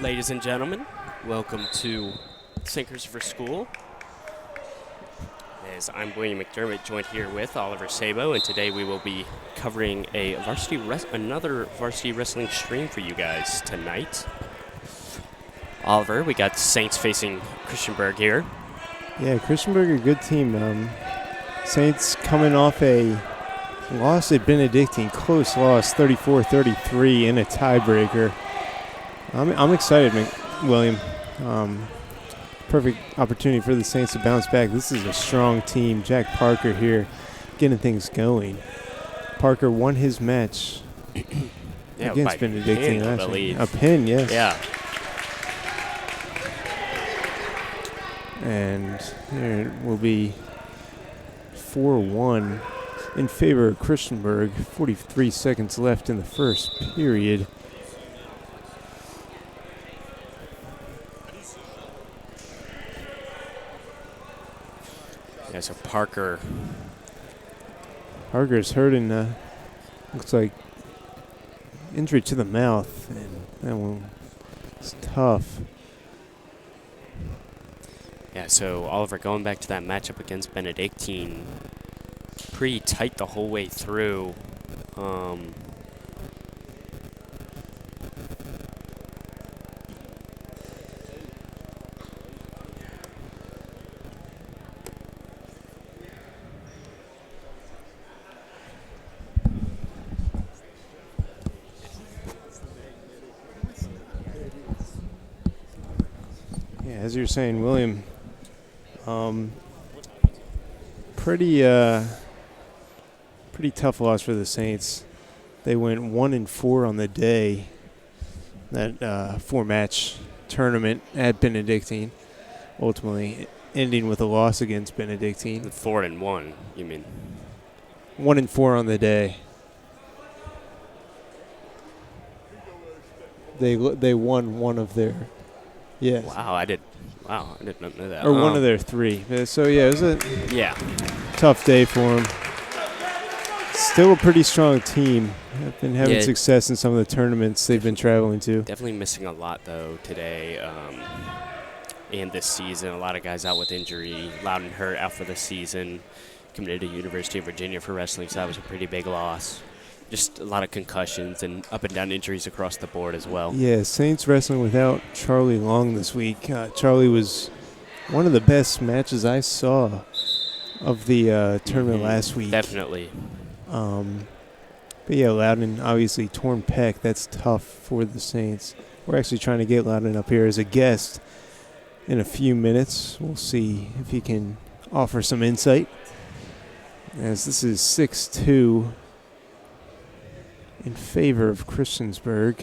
Ladies and gentlemen, welcome to Sinkers for School. As I'm William McDermott, joined here with Oliver Sabo, and today we will be covering another varsity wrestling stream for you guys tonight. Oliver, we got Saints facing Christiansburg here. Yeah, Christiansburg, a good team. Saints coming off a loss at Benedictine, close loss, 34-33 in a tiebreaker. I'm excited, William. Perfect opportunity for the Saints to bounce back. This is a strong team. Jack Parker here getting things going. Parker won his match against Benedictine last week. A pin, yes. Yeah. And here it will be 4-1 in favor of Christiansburg. 43 seconds left in the first period. Yeah, so Parker's hurting. Looks like injury to the mouth, and that one is tough. Yeah, so Oliver, going back to that matchup against Benedictine, pretty tight the whole way through. Yeah, as you're saying, William, pretty tough loss for the Saints. They went 1-4 on the day. That 4-match tournament at Benedictine, ultimately ending with a loss against Benedictine. 4-1, you mean? 1-4 on the day. They won one of their. Yes. Wow, I did not know that. Or one of their 3. So yeah, it was a tough day for them. Still a pretty strong team. Have been having success in some of the tournaments they've been traveling to. Definitely missing a lot, though, today and this season. A lot of guys out with injury. Loudon hurt out for the season. Committed to University of Virginia for wrestling, so that was a pretty big loss. Just a lot of concussions and up and down injuries across the board as well. Yeah, Saints wrestling without Charlie Long this week. Charlie was one of the best matches I saw of the tournament last week. Definitely. But yeah, Loudon, obviously torn pec. That's tough for the Saints. We're actually trying to get Loudon up here as a guest in a few minutes. We'll see if he can offer some insight. As this is 6-2 in favor of Christiansburg.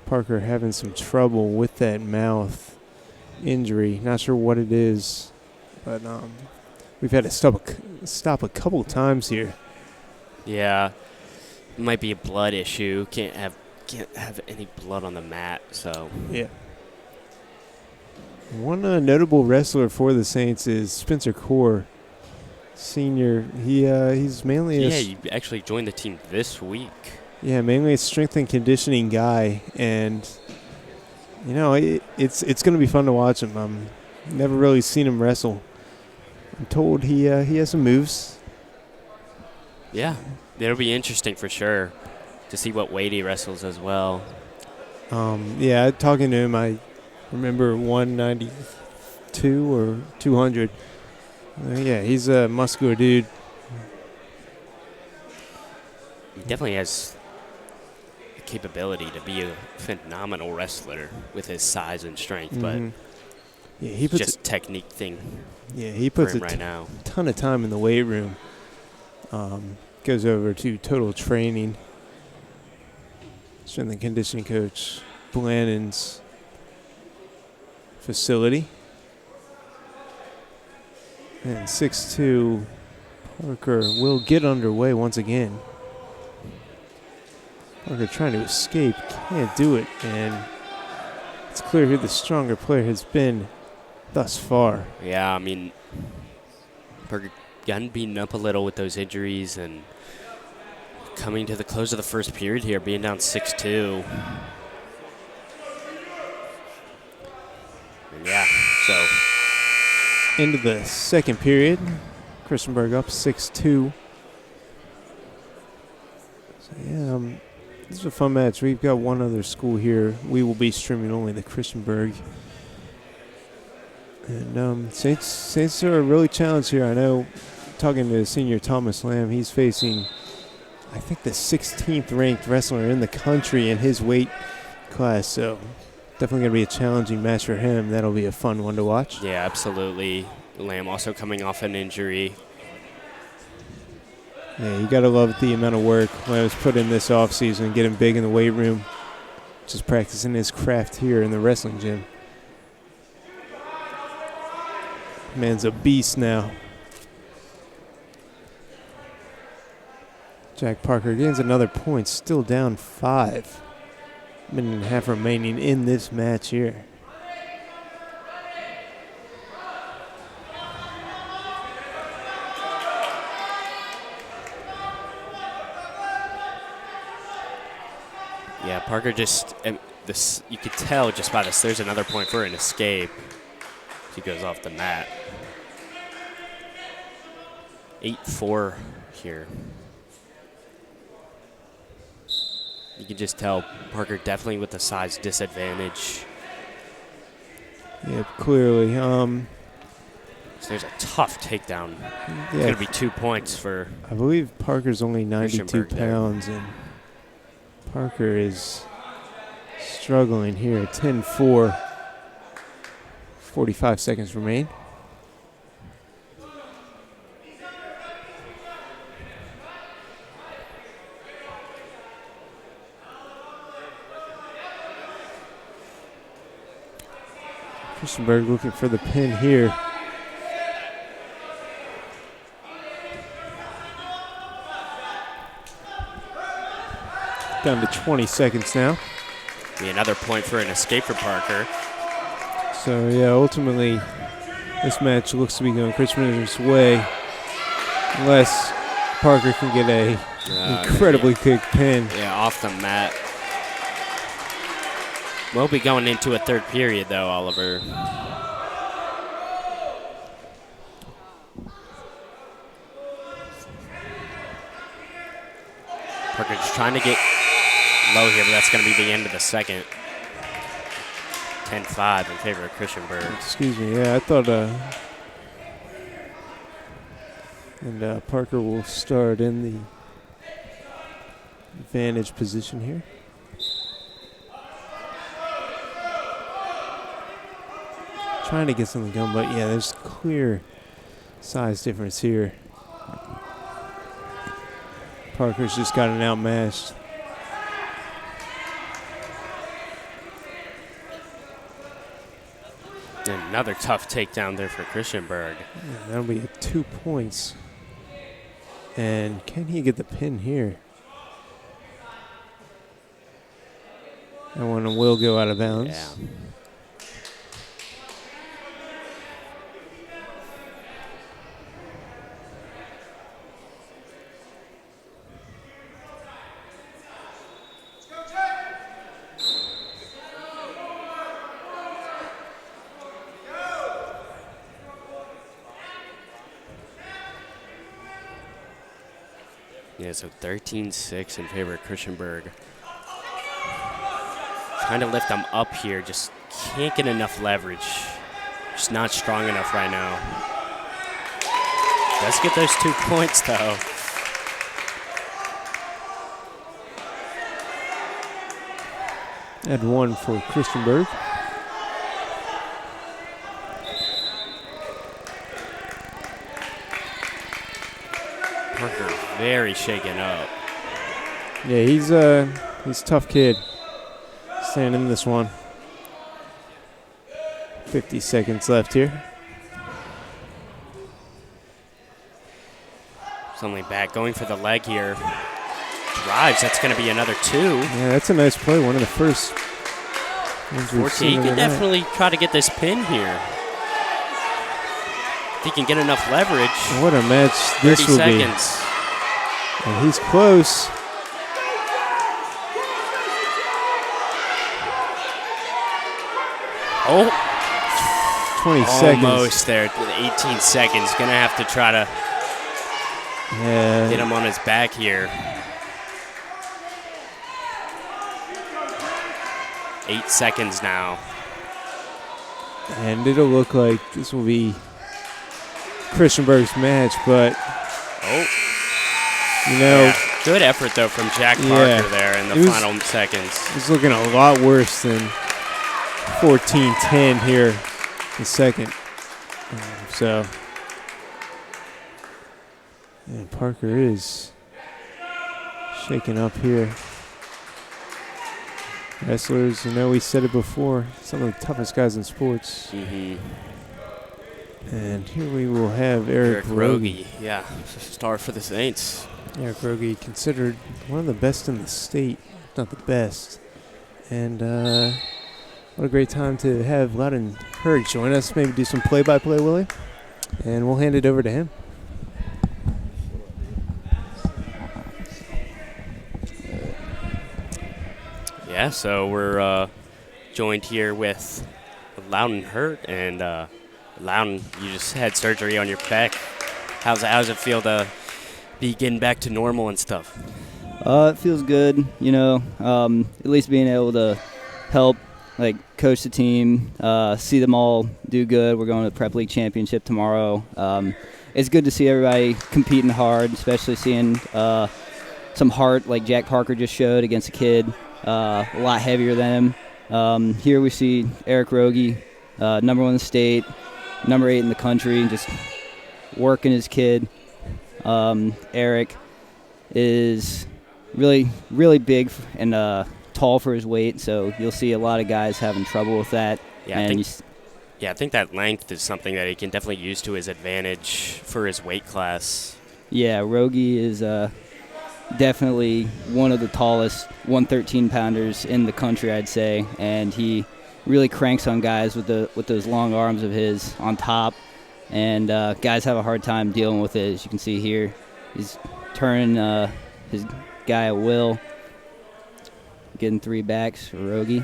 Parker having some trouble with that mouth injury. Not sure what it is, but we've had to stop a couple times here. Yeah, it might be a blood issue. Can't have any blood on the mat. So yeah. One notable wrestler for the Saints is Spencer Core, senior. He's mainly he actually joined the team this week. Yeah, mainly a strength and conditioning guy, and it's going to be fun to watch him. Never really seen him wrestle. I'm told he has some moves. Yeah, it'll be interesting for sure to see what weight he wrestles as well. Yeah, talking to him, I remember 192 or 200. Yeah, he's a muscular dude. He definitely has the capability to be a phenomenal wrestler with his size and strength, but yeah, he puts just technique thing. Yeah, he puts a ton of time in the weight room. Goes over to Total Training. Strength and conditioning coach Blannon's facility. And 6-2, Parker will get underway once again. Parker trying to escape, can't do it, and it's clear who the stronger player has been thus far. Yeah, I mean, Parker gotten beaten up a little with those injuries, and coming to the close of the first period here, being down 6-2. And yeah, so into the second period. Christiansburg up 6-2. So yeah, this is a fun match. We've got one other school here. We will be streaming only the Christiansburg. And Saints are really challenged here. I know, talking to senior Thomas Lamb, he's facing, I think, the 16th ranked wrestler in the country in his weight class. So definitely going to be a challenging match for him. That'll be a fun one to watch. yeah, absolutely. Lamb also coming off an injury. Yeah, you got to love the amount of work Lamb's put in this offseason, getting big in the weight room, just practicing his craft here in the wrestling gym. Man's a beast now. Jack Parker gains another point, still down 5. Minute and a half remaining in this match here. Yeah, Parker just, this you could tell just by this, there's another point for an escape. He goes off the mat. 8-4 here. You can just tell Parker definitely with the size disadvantage. Yeah, clearly. So there's a tough takedown. Yeah, It's going to be 2 points for I believe Parker's only 92 Christiansburg there. pounds, and Parker is struggling here. 10-4. 45 seconds remain. Christiansburg looking for the pin here. Down to 20 seconds now. be another point for an escape for Parker. So, yeah, ultimately, this match looks to be going Christiansburg's way unless Parker can get a incredibly quick pin. Yeah, off the mat. We'll be going into a third period, though, Oliver. Parker just trying to get low here, but that's going to be the end of the second. 10-5 in favor of Christiansburg. Excuse me, yeah, I thought and Parker will start in the advantage position here. Trying to get something going, but yeah, there's clear size difference here. Parker's just gotten outmatched. And another tough takedown there for Christiansburg. Yeah, that'll be 2 points. And can he get the pin here? That one will go out of bounds. Yeah. Yeah, so 13-6 in favor of Christiansburg. Trying to lift them up here, just can't get enough leverage. Just not strong enough right now. Does get those 2 points, though. Add one for Christiansburg. Parker very shaken up. Yeah, he's a tough kid. Staying in this one. 50 seconds left here. Suddenly back, going for the leg here. Drives, that's going to be another 2. Yeah, that's a nice play. One of the first ones we've 14, seen he in can the night. definitely try to get this pin here. If he can get enough leverage. What a match 30 this will be. seconds. And he's close. Oh, 20 seconds. Almost there. 18 seconds. Going to have to try to get him on his back here. 8 seconds now. And it'll look like this will be Christiansburg's match, but good effort though from Jack Parker there in the final seconds. It's looking a lot worse than 14-10 here in second. And Parker is shaking up here. Wrestlers, we said it before, some of the toughest guys in sports. Mm-hmm. And here we will have Eric Rogie. Yeah, star for the Saints. Eric Rogie, considered one of the best in the state, if not the best. And what a great time to have Loudon Hurd join us, maybe do some play-by-play, Willie. And we'll hand it over to him. Yeah, so we're joined here with Loudon Hurd, and Loudon, you just had surgery on your back. How's it feel to be getting back to normal and stuff? It feels good, at least being able to help, coach the team, see them all do good. We're going to the Prep League Championship tomorrow. It's good to see everybody competing hard, especially seeing some heart like Jack Parker just showed against a kid a lot heavier than him. Here we see Eric Rogie, number 1 in the state, number 8 in the country, just working his kid. Eric is really, really big and tall for his weight, so you'll see a lot of guys having trouble with that. Yeah, I think that length is something that he can definitely use to his advantage for his weight class. Yeah, Rogie is definitely one of the tallest 113-pounders in the country, I'd say, and he really cranks on guys with those long arms of his on top, and guys have a hard time dealing with it. As you can see here, he's turning his guy at will, getting 3 backs for Rogie,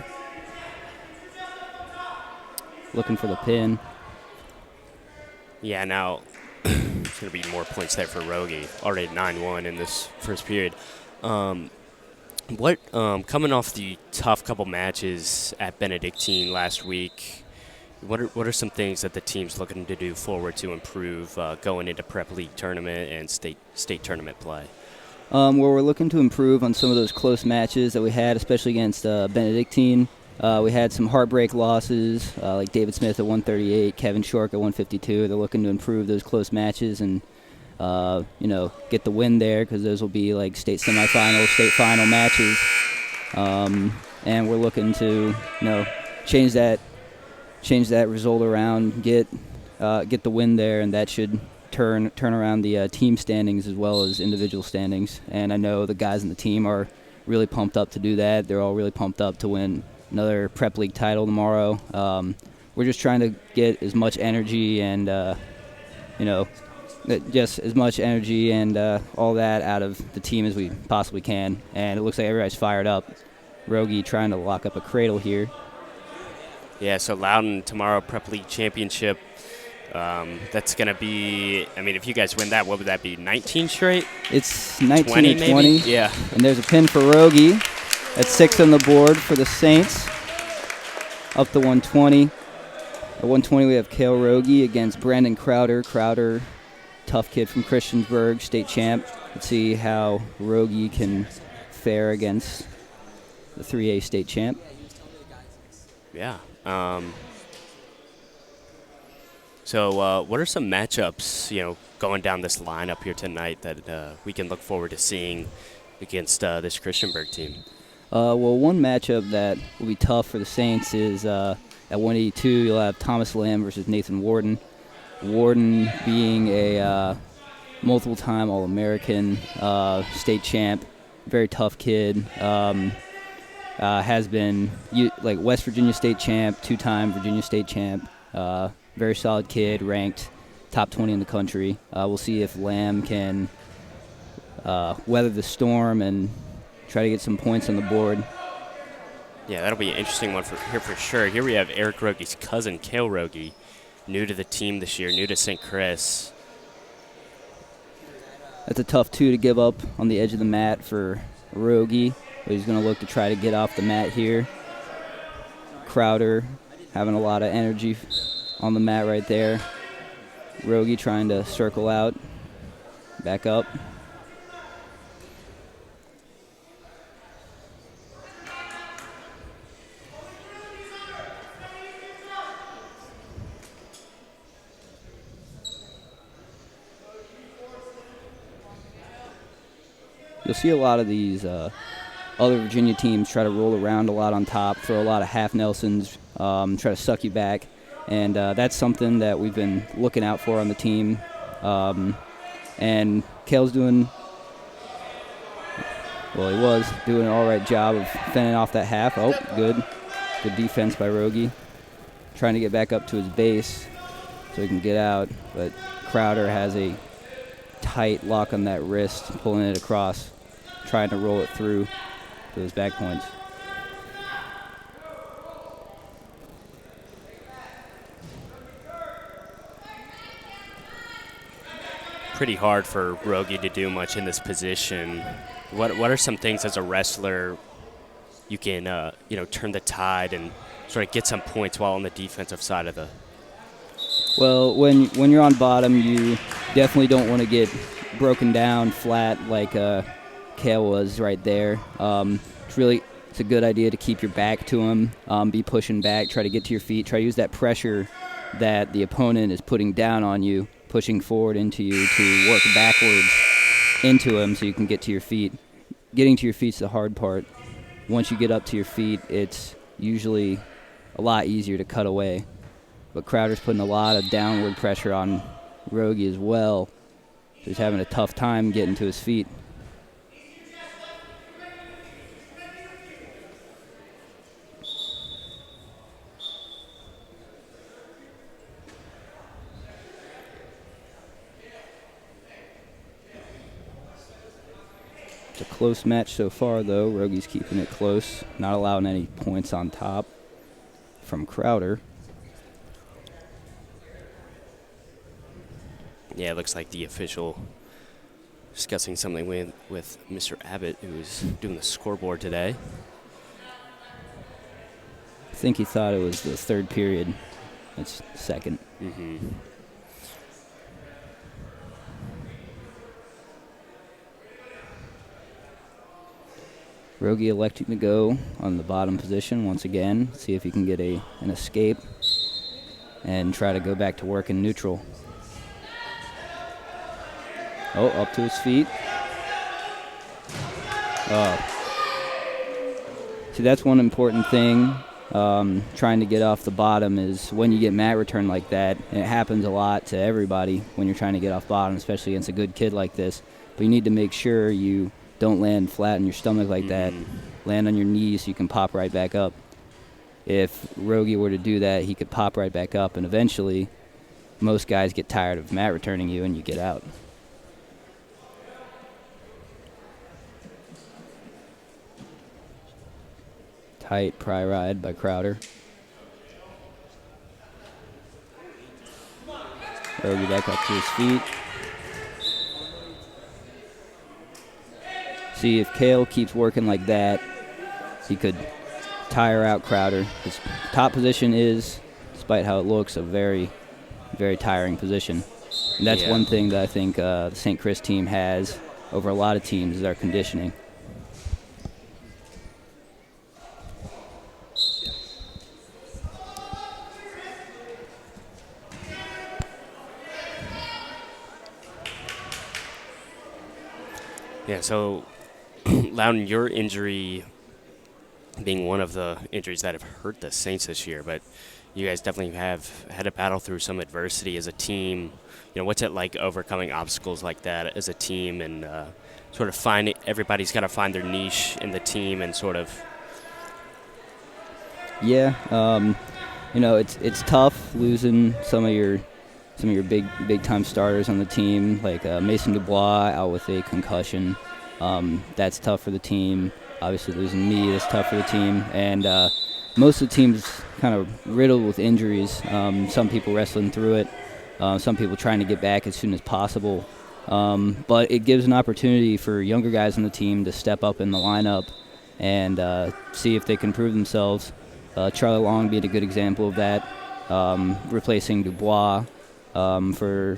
looking for the pin. Yeah, now there's going to be more points there for Rogie, already 9-1 in this first period. Coming off the tough couple matches at Benedictine last week, what are some things that the team's looking to do forward to improve going into Prep League tournament and state tournament play? Well, we're looking to improve on some of those close matches that we had, especially against Benedictine. We had some heartbreak losses, like David Smith at 138, Kevin Shork at 152. They're looking to improve those close matches and, get the win there, because those will be like state semifinal, state final matches. And we're looking to, change that result around, get the win there, and that should turn around the team standings as well as individual standings. And I know the guys in the team are really pumped up to do that. They're all really pumped up to win another Prep League title tomorrow. We're just trying to get as much energy and, just as much energy and all that out of the team as we possibly can. And it looks like everybody's fired up. Rogie trying to lock up a cradle here. Yeah, so Loudon tomorrow, Prep League Championship. That's going to be, if you guys win that, what would that be, 19 straight? It's 19 and 20. Yeah. And there's a pin for Rogie. That's 6 on the board for the Saints. Up to 120. At 120, we have Cale Rogie against Brandon Crowder. Crowder, tough kid from Christiansburg, state champ. Let's see how Rogie can fare against the 3A state champ. Yeah. So what are some matchups, going down this lineup here tonight that we can look forward to seeing against this Christiansburg team? Well, one matchup that will be tough for the Saints is at 182, you'll have Thomas Lamb versus Nathan Warden. Warden being a multiple-time All-American state champ, very tough kid. Has been West Virginia state champ, 2-time Virginia state champ. Very solid kid, ranked top 20 in the country. We'll see if Lamb can weather the storm and try to get some points on the board. Yeah, that'll be an interesting one for sure. Here we have Eric Rogie's cousin, Cale Rogie, new to the team this year, new to St. Chris. That's a tough 2 to give up on the edge of the mat for Rogie, but he's going to look to try to get off the mat here. Crowder having a lot of energy on the mat right there. Rogie trying to circle out, back up. You'll see a lot of these other Virginia teams try to roll around a lot on top, throw a lot of half Nelsons, try to suck you back. And that's something that we've been looking out for on the team. And Kale's he was doing an all right job of fending off that half. Oh, good. Good defense by Rogie. Trying to get back up to his base so he can get out. But Crowder has a tight lock on that wrist, pulling it across, trying to roll it through to his back points. Pretty hard for Rogie to do much in this position. What are some things as a wrestler you can turn the tide and sort of get some points while on the defensive side of the? Well, when you're on bottom, you definitely don't want to get broken down flat like Kale was right there. It's a good idea to keep your back to him, be pushing back, try to get to your feet, try to use that pressure that the opponent is putting down on you, pushing forward into you to work backwards into him so you can get to your feet. Getting to your feet is the hard part. Once you get up to your feet, it's usually a lot easier to cut away. But Crowder's putting a lot of downward pressure on Rogie as well. So he's having a tough time getting to his feet. It's a close match so far, though. Rogie's keeping it close, not allowing any points on top from Crowder. Yeah, it looks like the official discussing something with Mr. Abbott, who's doing the scoreboard today. I think he thought it was the third period. It's second. Mm-hmm. Rogie electing to go on the bottom position once again, see if he can get an escape and try to go back to work in neutral. Oh, up to his feet. See, that's one important thing, trying to get off the bottom, is when you get mat return like that, and it happens a lot to everybody when you're trying to get off bottom, especially against a good kid like this, but you need to make sure you don't land flat on your stomach like that. Land on your knees so you can pop right back up. If Rogie were to do that, he could pop right back up, and eventually most guys get tired of mat returning you and you get out. Tight pry ride by Crowder. Rogie back up to his feet. See, if Kale keeps working like that, he could tire out Crowder. His top position is, despite how it looks, a very, very tiring position. And that's one thing that I think the St. Chris team has over a lot of teams is our conditioning. Yeah, so Loudon, your injury being one of the injuries that have hurt the Saints this year, but you guys definitely have had to battle through some adversity as a team. You know, what's it like overcoming obstacles like that as a team and sort of everybody's got to find their niche in the team and sort of. Yeah, it's tough losing some of your big time starters on the team, like Mason Dubois out with a concussion. That's tough for the team. Obviously losing me is tough for the team, and most of the team's kind of riddled with injuries. Some people wrestling through it, some people trying to get back as soon as possible. But it gives an opportunity for younger guys on the team to step up in the lineup and see if they can prove themselves. Charlie Long being a good example of that, replacing Dubois for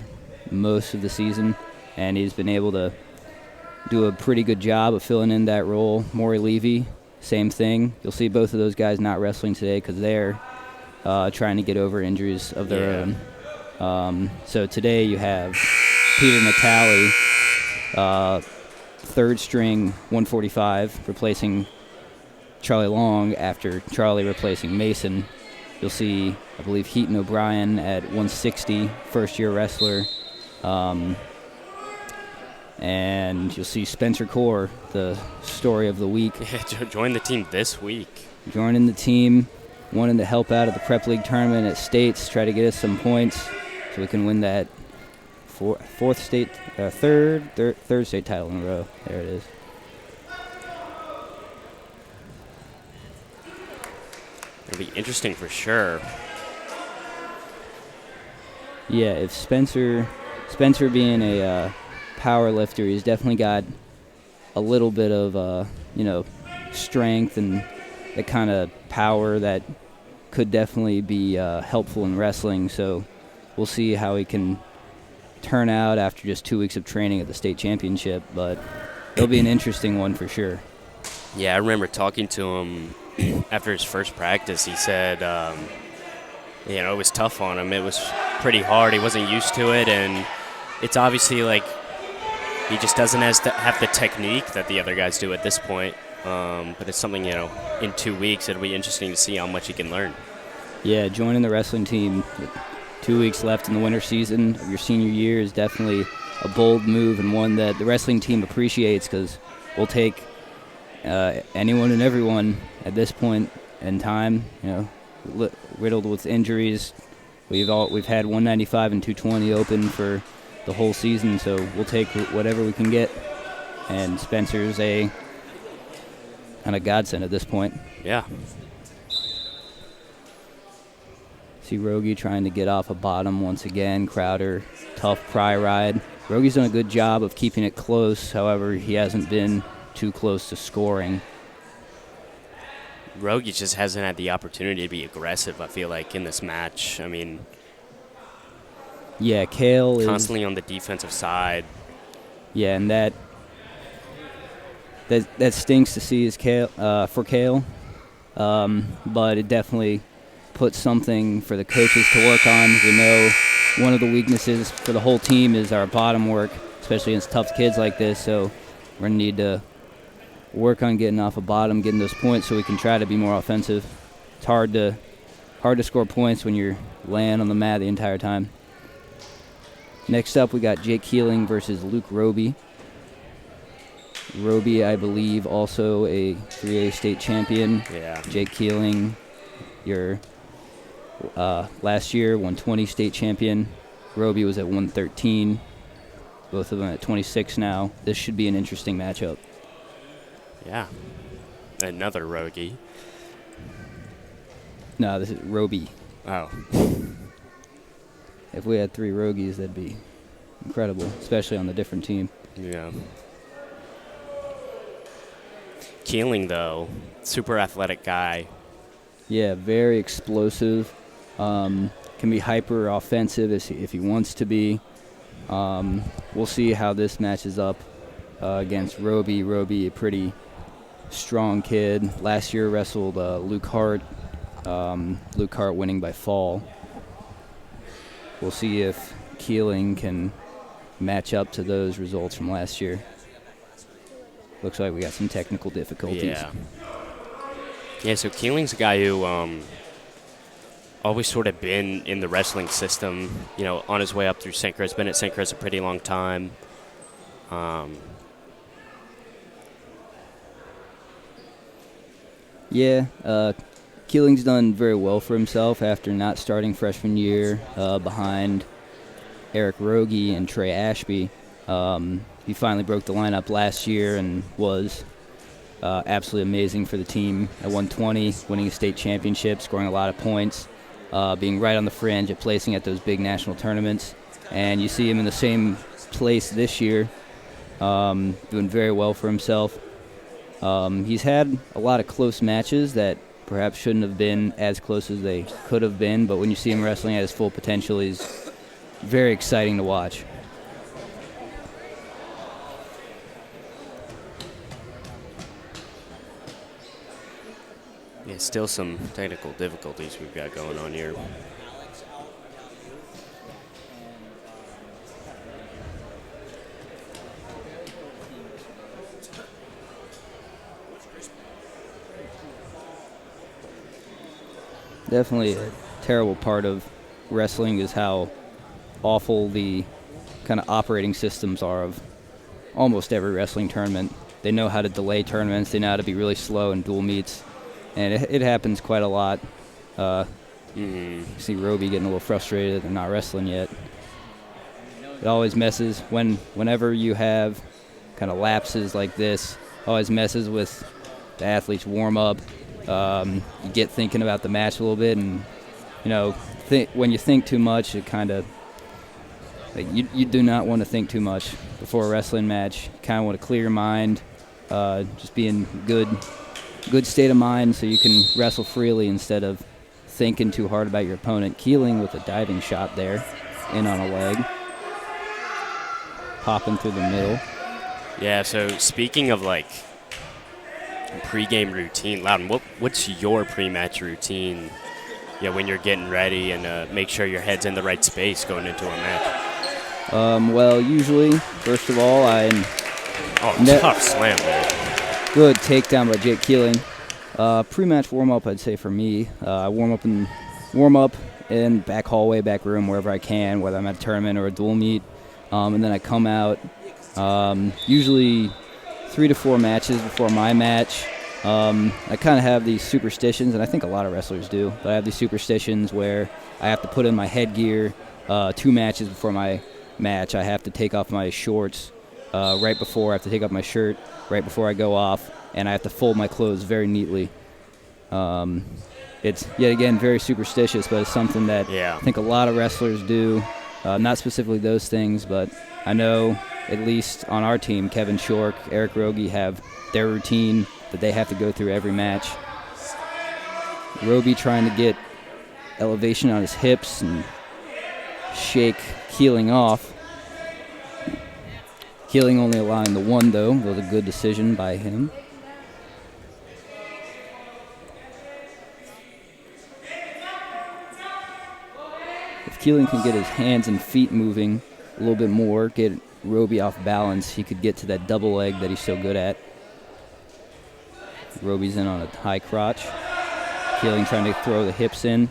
most of the season, and he's been able to do a pretty good job of filling in that role. Maury Levy, same thing. You'll see both of those guys not wrestling today because they're trying to get over injuries of their own. So today you have Peter Natale, third string 145, replacing Charlie Long after Charlie replacing Mason. You'll see, I believe, Heaton O'Brien at 160, first-year wrestler. And you'll see Spencer Core, the story of the week. Yeah, joined the team this week. Joining the team, wanting to help out at the Prep League tournament at States, try to get us some points so we can win that third state title in a row. There it is. It'll be interesting for sure. Yeah, if Spencer being a power lifter, he's definitely got a little bit of strength and the kind of power that could definitely be helpful in wrestling. So we'll see how he can turn out after just 2 weeks of training at the state championship, but it'll be an interesting one for sure. Yeah, I remember talking to him after his first practice. He said, it was tough on him. It was pretty hard. He wasn't used to it, and it's obviously like he just doesn't have the technique that the other guys do at this point. But it's something, in 2 weeks, it'll be interesting to see how much he can learn. Yeah, joining the wrestling team, 2 weeks left in the winter season of your senior year is definitely a bold move and one that the wrestling team appreciates because we'll take anyone and everyone at this point in time, riddled with injuries. We've had 195 and 220 open for the whole season, so we'll take whatever we can get. And Spencer's a kind of godsend at this point. Yeah. See Rogie trying to get off a bottom once again. Crowder, tough pry ride. Rogie's done a good job of keeping it close. However, he hasn't been too close to scoring. Rogie just hasn't had the opportunity to be aggressive, I feel like, in this match. I mean, yeah, Kale is constantly on the defensive side. Yeah, and that stinks to see for Kale. But it definitely puts something for the coaches to work on. We know one of the weaknesses for the whole team is our bottom work, especially against tough kids like this. So we're going to need to work on getting off a bottom, getting those points so we can try to be more offensive. It's hard to score points when you're laying on the mat the entire time. Next up, we got Jake Keeling versus Luke Roby. Roby, I believe, also a 3A state champion. Yeah. Jake Keeling, your last year 120 state champion. Roby was at 113. Both of them at 26 now. This should be an interesting matchup. Yeah. Another Rogie. No, this is Roby. Oh. If we had 3 Rogies, that'd be incredible, especially on the different team. Yeah. Keeling, though, super athletic guy. Yeah, very explosive. Can be hyper offensive if he wants to be. We'll see how this matches up against Roby. Roby, a pretty strong kid. Last year wrestled Luke Hart. Luke Hart winning by fall. We'll see if Keeling can match up to those results from last year. Looks like we got some technical difficulties. Yeah. Yeah, so Keeling's a guy who always sort of been in the wrestling system, on his way up through St. Chris. Been at St. Chris a pretty long time. Keeling's done very well for himself after not starting freshman year behind Eric Rogie and Trey Ashby. He finally broke the lineup last year and was absolutely amazing for the team at 120, winning a state championship, scoring a lot of points, being right on the fringe of placing at those big national tournaments. And you see him in the same place this year, doing very well for himself. He's had a lot of close matches that perhaps shouldn't have been as close as they could have been, but when you see him wrestling at his full potential, he's very exciting to watch. Yeah, still some technical difficulties we've got going on here. Definitely a terrible part of wrestling is how awful the kind of operating systems are of almost every wrestling tournament. They know how to delay tournaments. They know how to be really slow in dual meets. And it happens quite a lot. You see Roby getting a little frustrated and not wrestling yet. It always messes whenever you have kind of lapses like this. Always messes with the athlete's warm up. You get thinking about the match a little bit, and when you think too much, it kind of you do not want to think too much before a wrestling match. You kind of want to clear your mind, just be in good state of mind so you can wrestle freely instead of thinking too hard about your opponent. Keeling with a diving shot there, in on a leg, popping through the middle. Yeah, so speaking of pre-game routine, Loudon, what's your pre-match routine? When you're getting ready and make sure your head's in the right space going into a match. Well, usually, first of all, tough slam there. Good takedown by Jake Keeling. Pre-match warm-up, I'd say for me, I warm up in back hallway, back room, wherever I can, whether I'm at a tournament or a dual meet, and then I come out. Usually 3 to 4 matches before my match. I kind of have these superstitions, and I think a lot of wrestlers do, but I have these superstitions where I have to put in my headgear 2 matches before my match. I have to take off my shorts right before. I have to take off my shirt right before I go off, and I have to fold my clothes very neatly. It's, yet again, very superstitious, but it's something that I think a lot of wrestlers do. Not specifically those things, but I know at least on our team, Kevin Shork, Eric Rogie have their routine that they have to go through every match. Roby trying to get elevation on his hips and shake Keeling off. Keeling only allowing the 1, though. It was a good decision by him. If Keeling can get his hands and feet moving a little bit more, get Roby off balance, he could get to that double leg that he's so good at. Roby's in on a high crotch. Keeling trying to throw the hips in.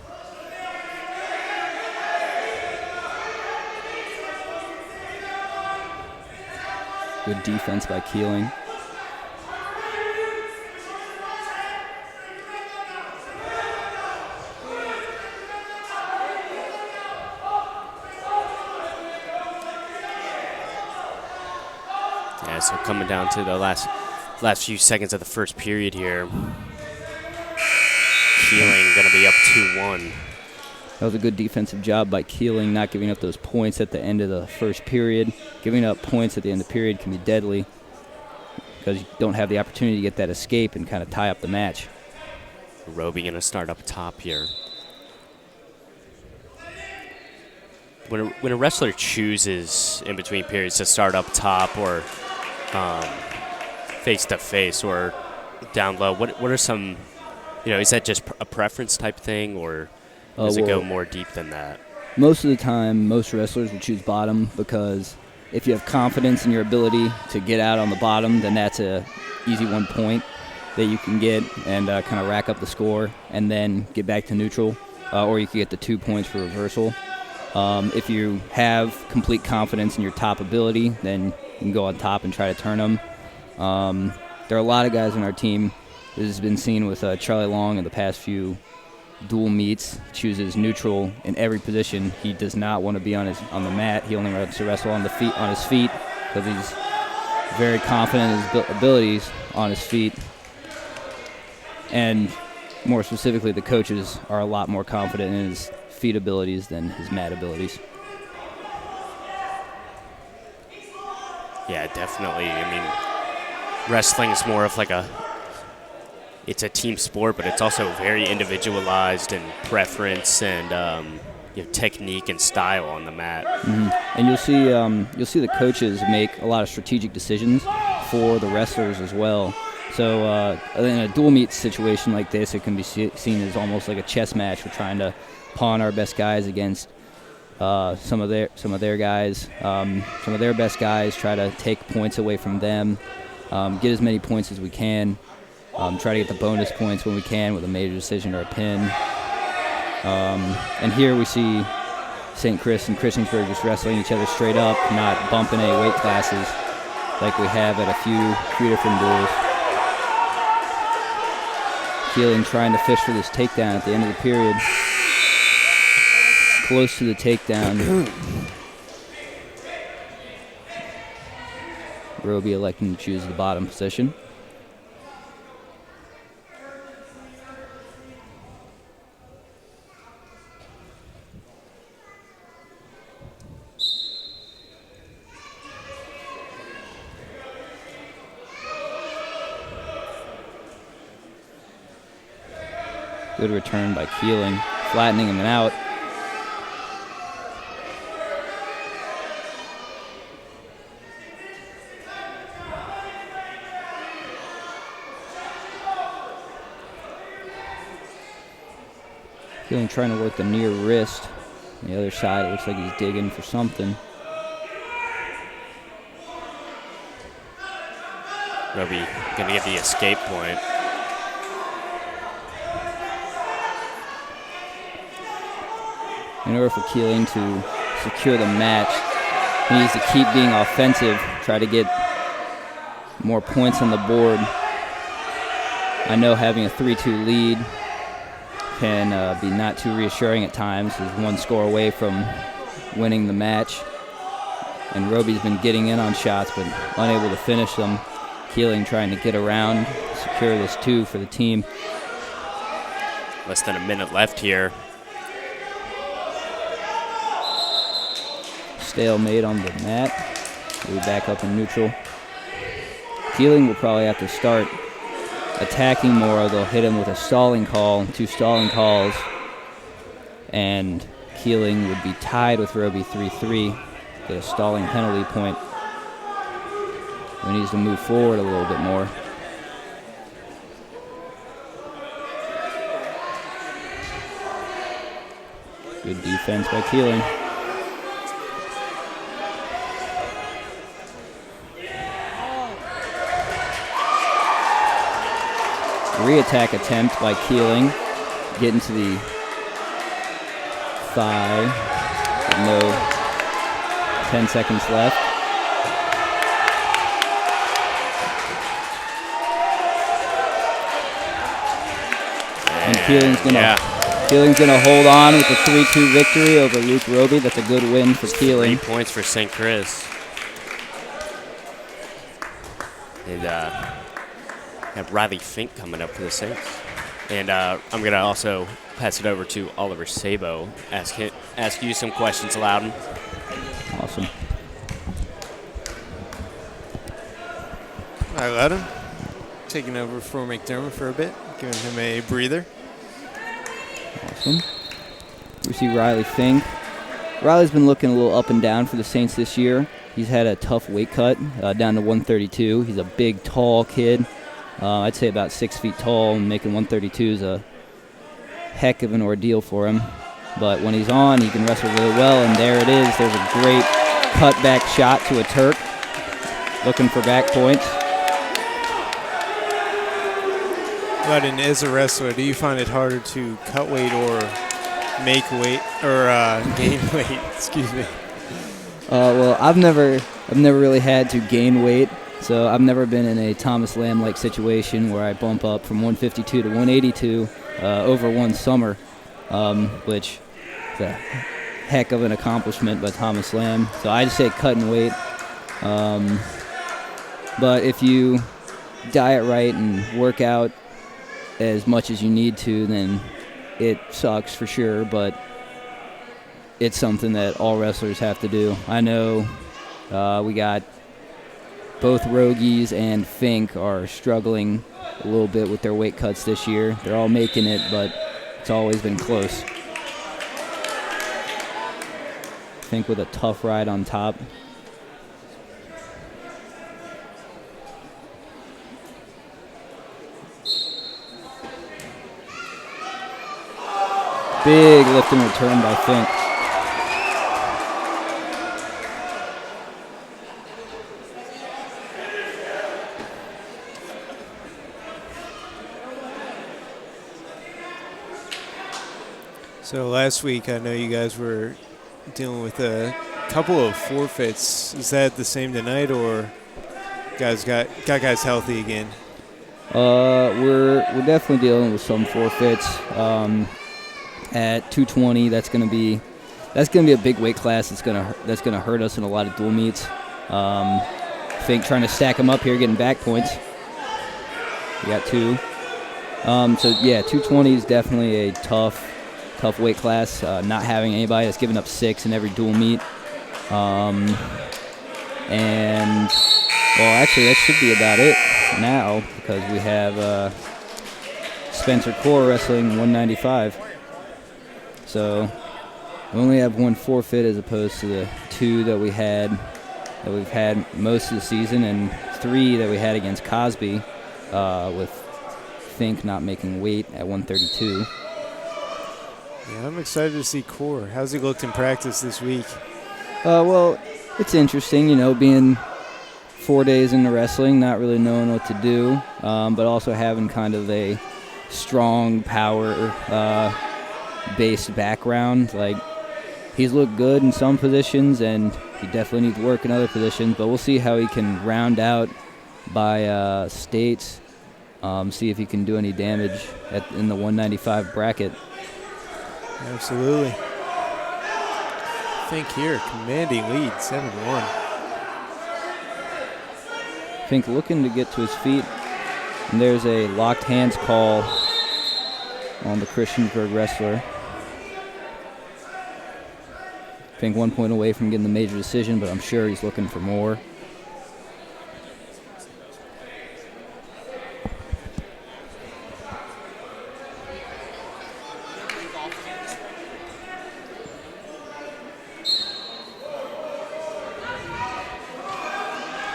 Good defense by Keeling. Yeah, so coming down to the last few seconds of the first period here. Keeling going to be up 2-1. That was a good defensive job by Keeling, not giving up those points at the end of the first period. Giving up points at the end of the period can be deadly because you don't have the opportunity to get that escape and kind of tie up the match. Roby going to start up top here. When a wrestler chooses in between periods to start up top or face-to-face or down low, what are some, is that just a preference type thing, or does it go more deep than that? Most of the time, most wrestlers will choose bottom because if you have confidence in your ability to get out on the bottom, then that's a easy 1 point that you can get and kind of rack up the score and then get back to neutral, or you can get the 2 points for reversal. If you have complete confidence in your top ability, then you can go on top and try to turn them. There are a lot of guys on our team. This has been seen with Charlie Long in the past few dual meets. Chooses neutral in every position. He does not want to be on the mat. He only wants to wrestle on his feet because he's very confident in his abilities on his feet. And more specifically, the coaches are a lot more confident in his feet abilities than his mat abilities. Yeah, definitely. I mean, wrestling is more of like it's a team sport, but it's also very individualized in preference and technique and style on the mat. Mm-hmm. And you'll see the coaches make a lot of strategic decisions for the wrestlers as well. So in a dual meet situation like this, it can be seen as almost like a chess match. We're trying to pawn our best guys against some of their guys, some of their best guys. Try to take points away from them, get as many points as we can. Try to get the bonus points when we can with a major decision or a pin. And here we see St. Chris and Christiansburg just wrestling each other straight up, not bumping any weight classes like we have at a few different duels. Keeling trying to fish for this takedown at the end of the period. Close to the takedown. Roby electing to choose the bottom position. Good return by Keeling, flattening him out. Keeling trying to work the near wrist. On the other side, it looks like he's digging for something. Roby gonna get the escape point. In order for Keeling to secure the match, he needs to keep being offensive, try to get more points on the board. I know having a 3-2 lead can be not too reassuring at times. He's one score away from winning the match. And Roby's been getting in on shots but unable to finish them. Keeling trying to get around, secure this 2 for the team. Less than a minute left here. Stalemate on the mat. We'll be back up in neutral. Keeling will probably have to start attacking more. They'll hit him with a stalling call, 2 stalling calls, and Keeling would be tied with Roby 3-3, get a stalling penalty point. He needs to move forward a little bit more. Good defense by Keeling. Re-attack attempt by Keeling, getting to the thigh, with no 10 seconds left. And Keeling's gonna hold on with the 3-2 victory over Luke Roby. That's a good win for Keeling. 3 points for St. Chris. And have Riley Fink coming up for the Saints. And I'm going to also pass it over to Oliver Sabo. Ask you some questions, Loudon. Awesome. All right, Loudon. Taking over for McDermott for a bit, giving him a breather. Awesome. We see Riley Fink. Riley's been looking a little up and down for the Saints this year. He's had a tough weight cut down to 132. He's a big, tall kid. I'd say about 6 feet tall, and making 132 is a heck of an ordeal for him. But when he's on, he can wrestle really well, and there it is. There's a great cutback shot to a Turk, looking for back points. Loudon, as a wrestler, do you find it harder to cut weight or make weight or gain weight? Excuse me. Well, I've never really had to gain weight. So I've never been in a Thomas Lamb-like situation where I bump up from 152 to 182 over one summer, which is a heck of an accomplishment by Thomas Lamb. So I just say cutting weight. But if you diet right and work out as much as you need to, then it sucks for sure, but it's something that all wrestlers have to do. I know we got both Rogies and Fink are struggling a little bit with their weight cuts this year. They're all making it, but it's always been close. Fink with a tough ride on top. Big lift and return by Fink. So last week, I know you guys were dealing with a couple of forfeits. Is that the same tonight, or guys got guys healthy again? We're definitely dealing with some forfeits. At 220, that's gonna be a big weight class. That's gonna hurt us in a lot of dual meets. Fink trying to stack them up here, getting back points. We got 2. So yeah, 220 is definitely a tough weight class. Not having anybody that's giving up 6 in every dual meet. And well, actually, that should be about it now, because we have Spencer Core wrestling 195. So we only have 1 forfeit as opposed to the 2 that we've had most of the season, and 3 that we had against Cosby, with Fink not making weight at 132. Yeah, I'm excited to see Core. How's he looked in practice this week? Well, it's interesting, being 4 days into wrestling, not really knowing what to do, but also having kind of a strong power based background. Like, he's looked good in some positions, and he definitely needs work in other positions, but we'll see how he can round out by states, see if he can do any damage in the 195 bracket. Absolutely. Fink here, commanding lead, 7-1. Fink looking to get to his feet, and there's a locked hands call on the Christiansburg wrestler. Fink 1 point away from getting the major decision, but I'm sure he's looking for more.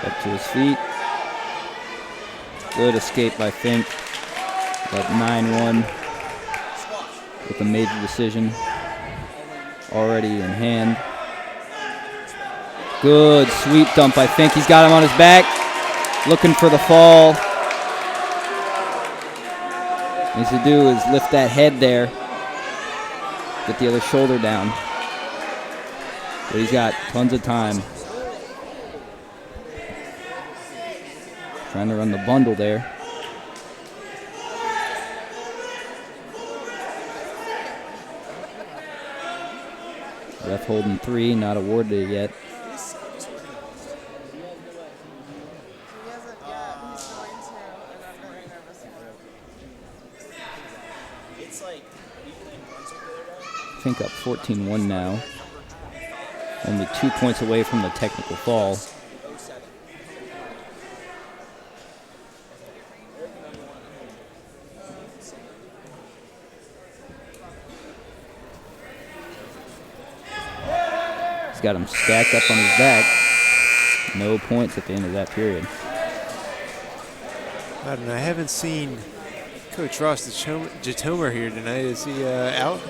Up to his feet. Good escape by Fink. At 9-1 with a major decision already in hand. Good sweep dump by Fink. He's got him on his back. Looking for the fall. What he needs to do is lift that head there. Get the other shoulder down. But he's got tons of time. Trying to run the bundle there. Ref holding 3, not awarded yet. Fink up 14-1 now. Only 2 points away from the technical fall. He's got him stacked up on his back. No points at the end of that period. I don't know. I haven't seen Coach Ross Jatomer here tonight. Is he out?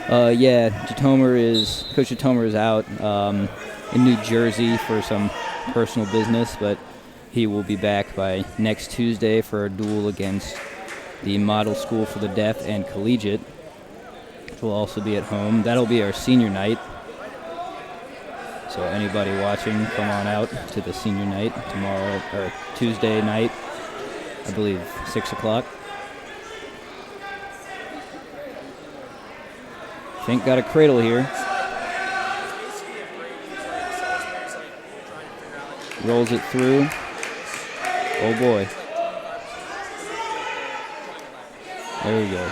Yeah, Coach Jatomer is out in New Jersey for some personal business, but he will be back by next Tuesday for a duel against the Model School for the Deaf and Collegiate, which will also be at home. That'll be our senior night. So anybody watching, come on out to the senior night tomorrow, or Tuesday night, I believe 6 o'clock. Fink got a cradle here. Rolls it through. Oh boy. There we go.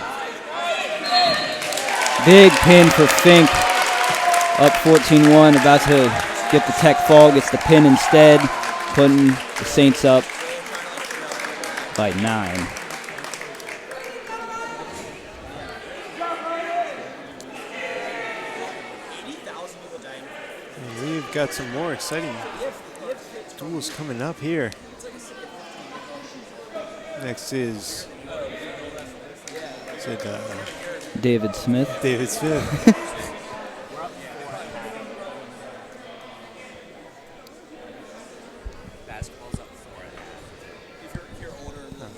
Big pin for Fink. Up 14-1, about to get the tech fall, gets the pin instead, putting the Saints up by 9. And we've got some more exciting duels coming up here. Next is it David Smith. David Smith.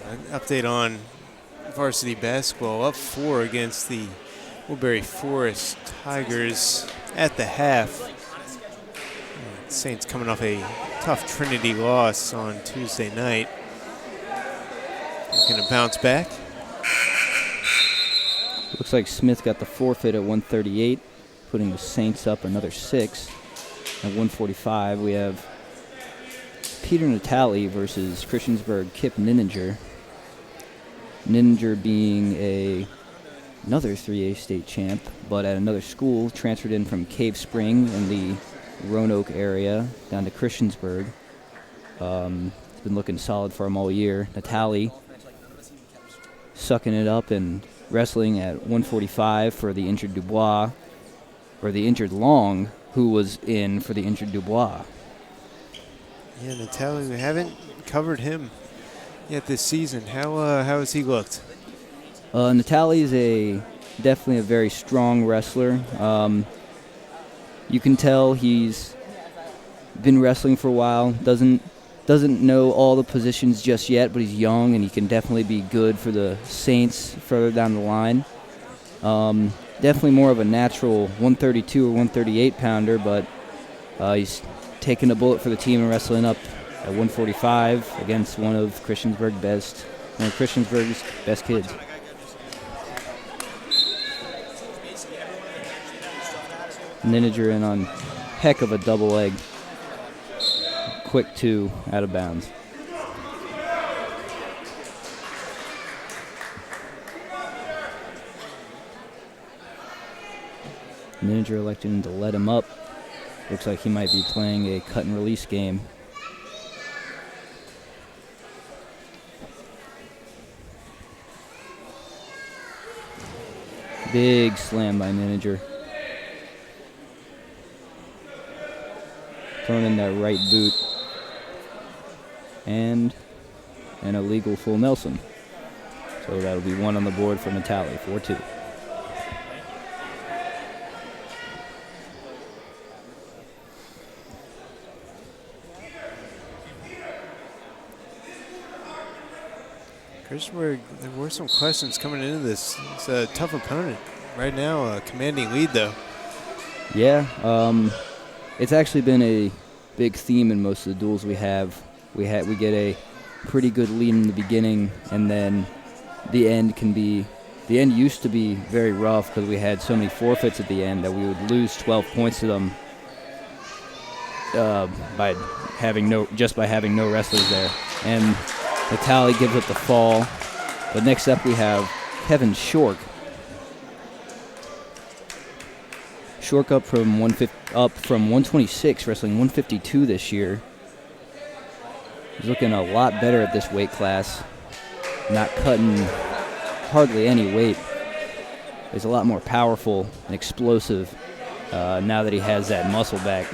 An update on varsity basketball. Up 4 against the Woodbury Forest Tigers at the half. Saints coming off a tough Trinity loss on Tuesday night. Looking to bounce back. Looks like Smith got the forfeit at 138, putting the Saints up another 6. At 145, we have Peter Natale versus Christiansburg Kip Nininger. Nininger being another 3A state champ, but at another school, transferred in from Cave Spring in the Roanoke area down to Christiansburg. It's been looking solid for him all year. Natale sucking it up and wrestling at 145 for the injured Dubois, or the injured Long, who was in for the injured Dubois. Yeah, Natale, we haven't covered him yet this season. How has he looked? Natale is definitely a very strong wrestler. You can tell he's been wrestling for a while. Doesn't know all the positions just yet, but he's young and he can definitely be good for the Saints further down the line. Definitely more of a natural 132 or 138 pounder, but he's taking a bullet for the team and wrestling up at 145 against one of Christiansburg's best kids. Nininger in on heck of a double leg. Quick 2 out of bounds. Nininger electing to let him up. Looks like he might be playing a cut and release game. Big slam by Nininger. Throwing in that right boot. And an illegal full Nelson. So that'll be 1 on the board for Natale, 4-2. Christiansburg, there were some questions coming into this. It's a tough opponent. Right now, a commanding lead, though. Yeah, it's actually been a big theme in most of the duels we have. We get a pretty good lead in the beginning, and then the end used to be very rough because we had so many forfeits at the end that we would lose 12 points to them by having no wrestlers there. And Natale gives up the fall. But next up we have Kevin Shork. Shork up from 126, wrestling 152 this year. He's looking a lot better at this weight class. Not cutting hardly any weight. He's a lot more powerful and explosive now that he has that muscle back.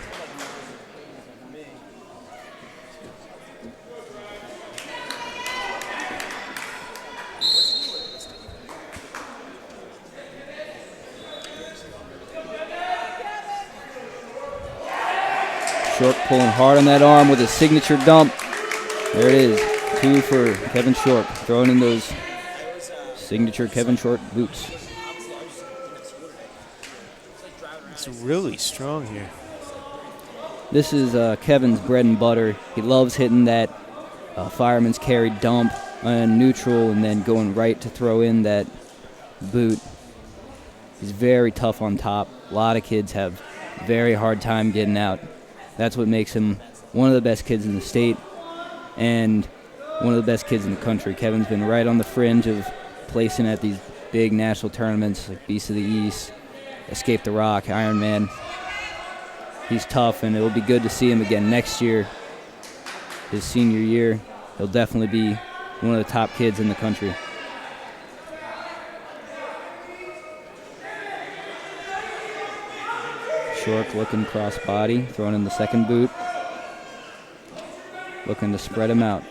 Shork pulling hard on that arm with his signature dump. There it is. 2 for Kevin Shork, throwing in those signature Kevin Shork boots. It's really strong here. This is Kevin's bread and butter. He loves hitting that fireman's carry dump on neutral and then going right to throw in that boot. He's very tough on top. A lot of kids have very hard time getting out. That's what makes him one of the best kids in the state and one of the best kids in the country. Kevin's been right on the fringe of placing at these big national tournaments like Beast of the East, Escape the Rock, Ironman. He's tough, and it'll be good to see him again next year. His senior year, he'll definitely be one of the top kids in the country. Short looking cross body, throwing in the second boot. Looking to spread him out.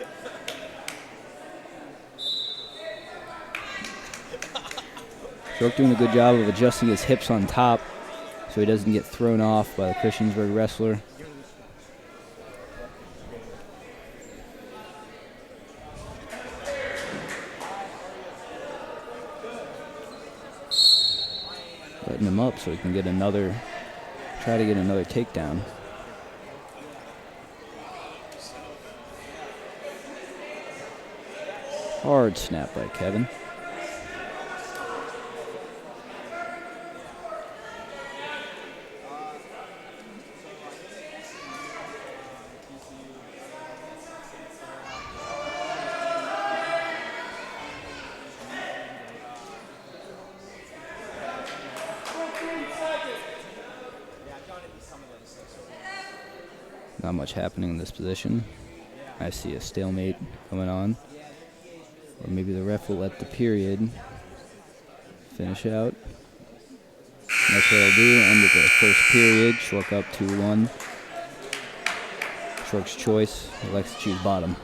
Short doing a good job of adjusting his hips on top so he doesn't get thrown off by the Christiansburg wrestler. Letting him up so he can get try to get another takedown. Hard snap by Kevin. Not much happening in this position. I see a stalemate coming on. Or maybe the ref will let the period finish out. That's what I'll do. End of the first period. Short up 2-1. Short's choice. He likes to choose bottom.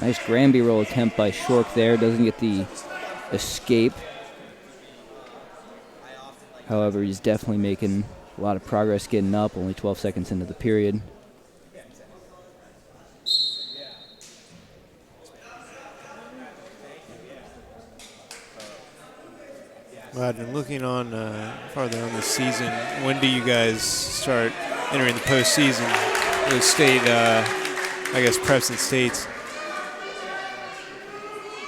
Nice Granby roll attempt by Shork there. Doesn't get the escape. However, he's definitely making a lot of progress getting up. Only 12 seconds into the period. Well, I've been looking on farther on the season. When do you guys start entering the postseason? The state, I guess, preps and states.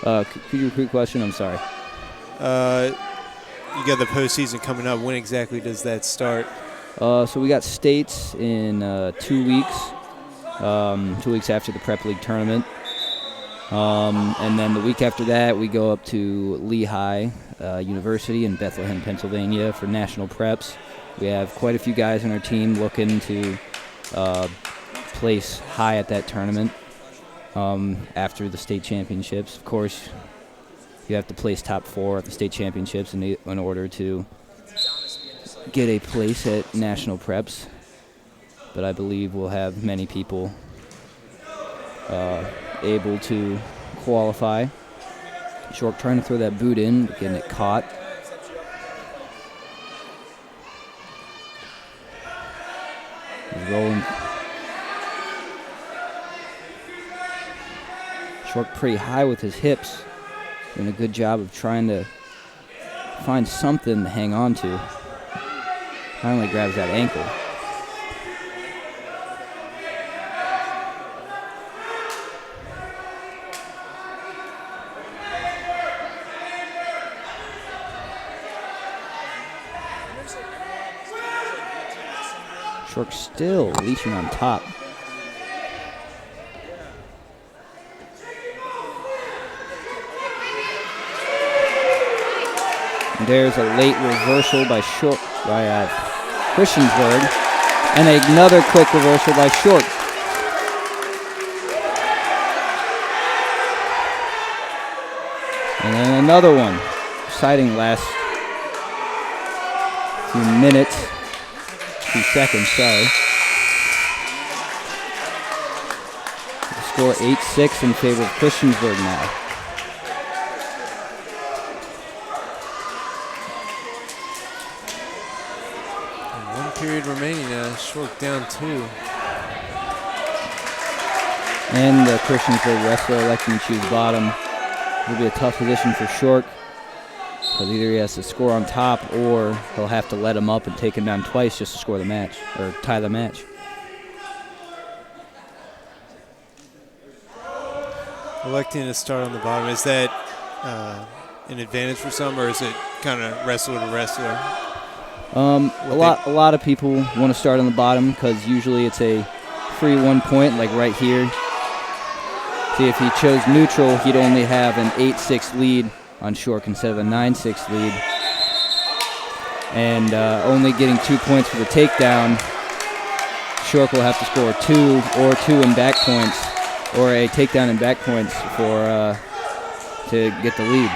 Could you repeat the question? I'm sorry. You got the postseason coming up. When exactly does that start? So we got states in 2 weeks. 2 weeks after the Prep League tournament. And then the week after that, we go up to Lehigh University in Bethlehem, Pennsylvania for national preps. We have quite a few guys on our team looking to place high at that tournament after the state championships. Of course, you have to place top 4 at the state championships in order to get a place at national preps. But I believe we'll have many people able to qualify. Short trying to throw that boot in, but getting it caught. He's rolling. Short pretty high with his hips. Doing a good job of trying to find something to hang on to. Finally grabs that ankle. Short still leeching on top. And there's a late reversal by Christiansburg, and another quick reversal by Short. And then another one, exciting last few minutes. 2 seconds, sorry. The score 8-6 in favor of Christiansburg now. And 1 period remaining, Short down 2. And the Christiansburg wrestler electing to choose bottom. It'll be a tough position for Short, because either he has to score on top or he'll have to let him up and take him down twice just to score the match, or tie the match. electing to start on the bottom, is that an advantage for some, or is it kind of wrestler to wrestler? A lot of people want to start on the bottom because usually it's a free 1 point, like right here. See, if he chose neutral, he'd only have an 8-6 lead on Shork instead of a 9-6 lead. And only getting 2 points for the takedown, Shork will have to score 2 in back points, or a takedown in back points to get the lead.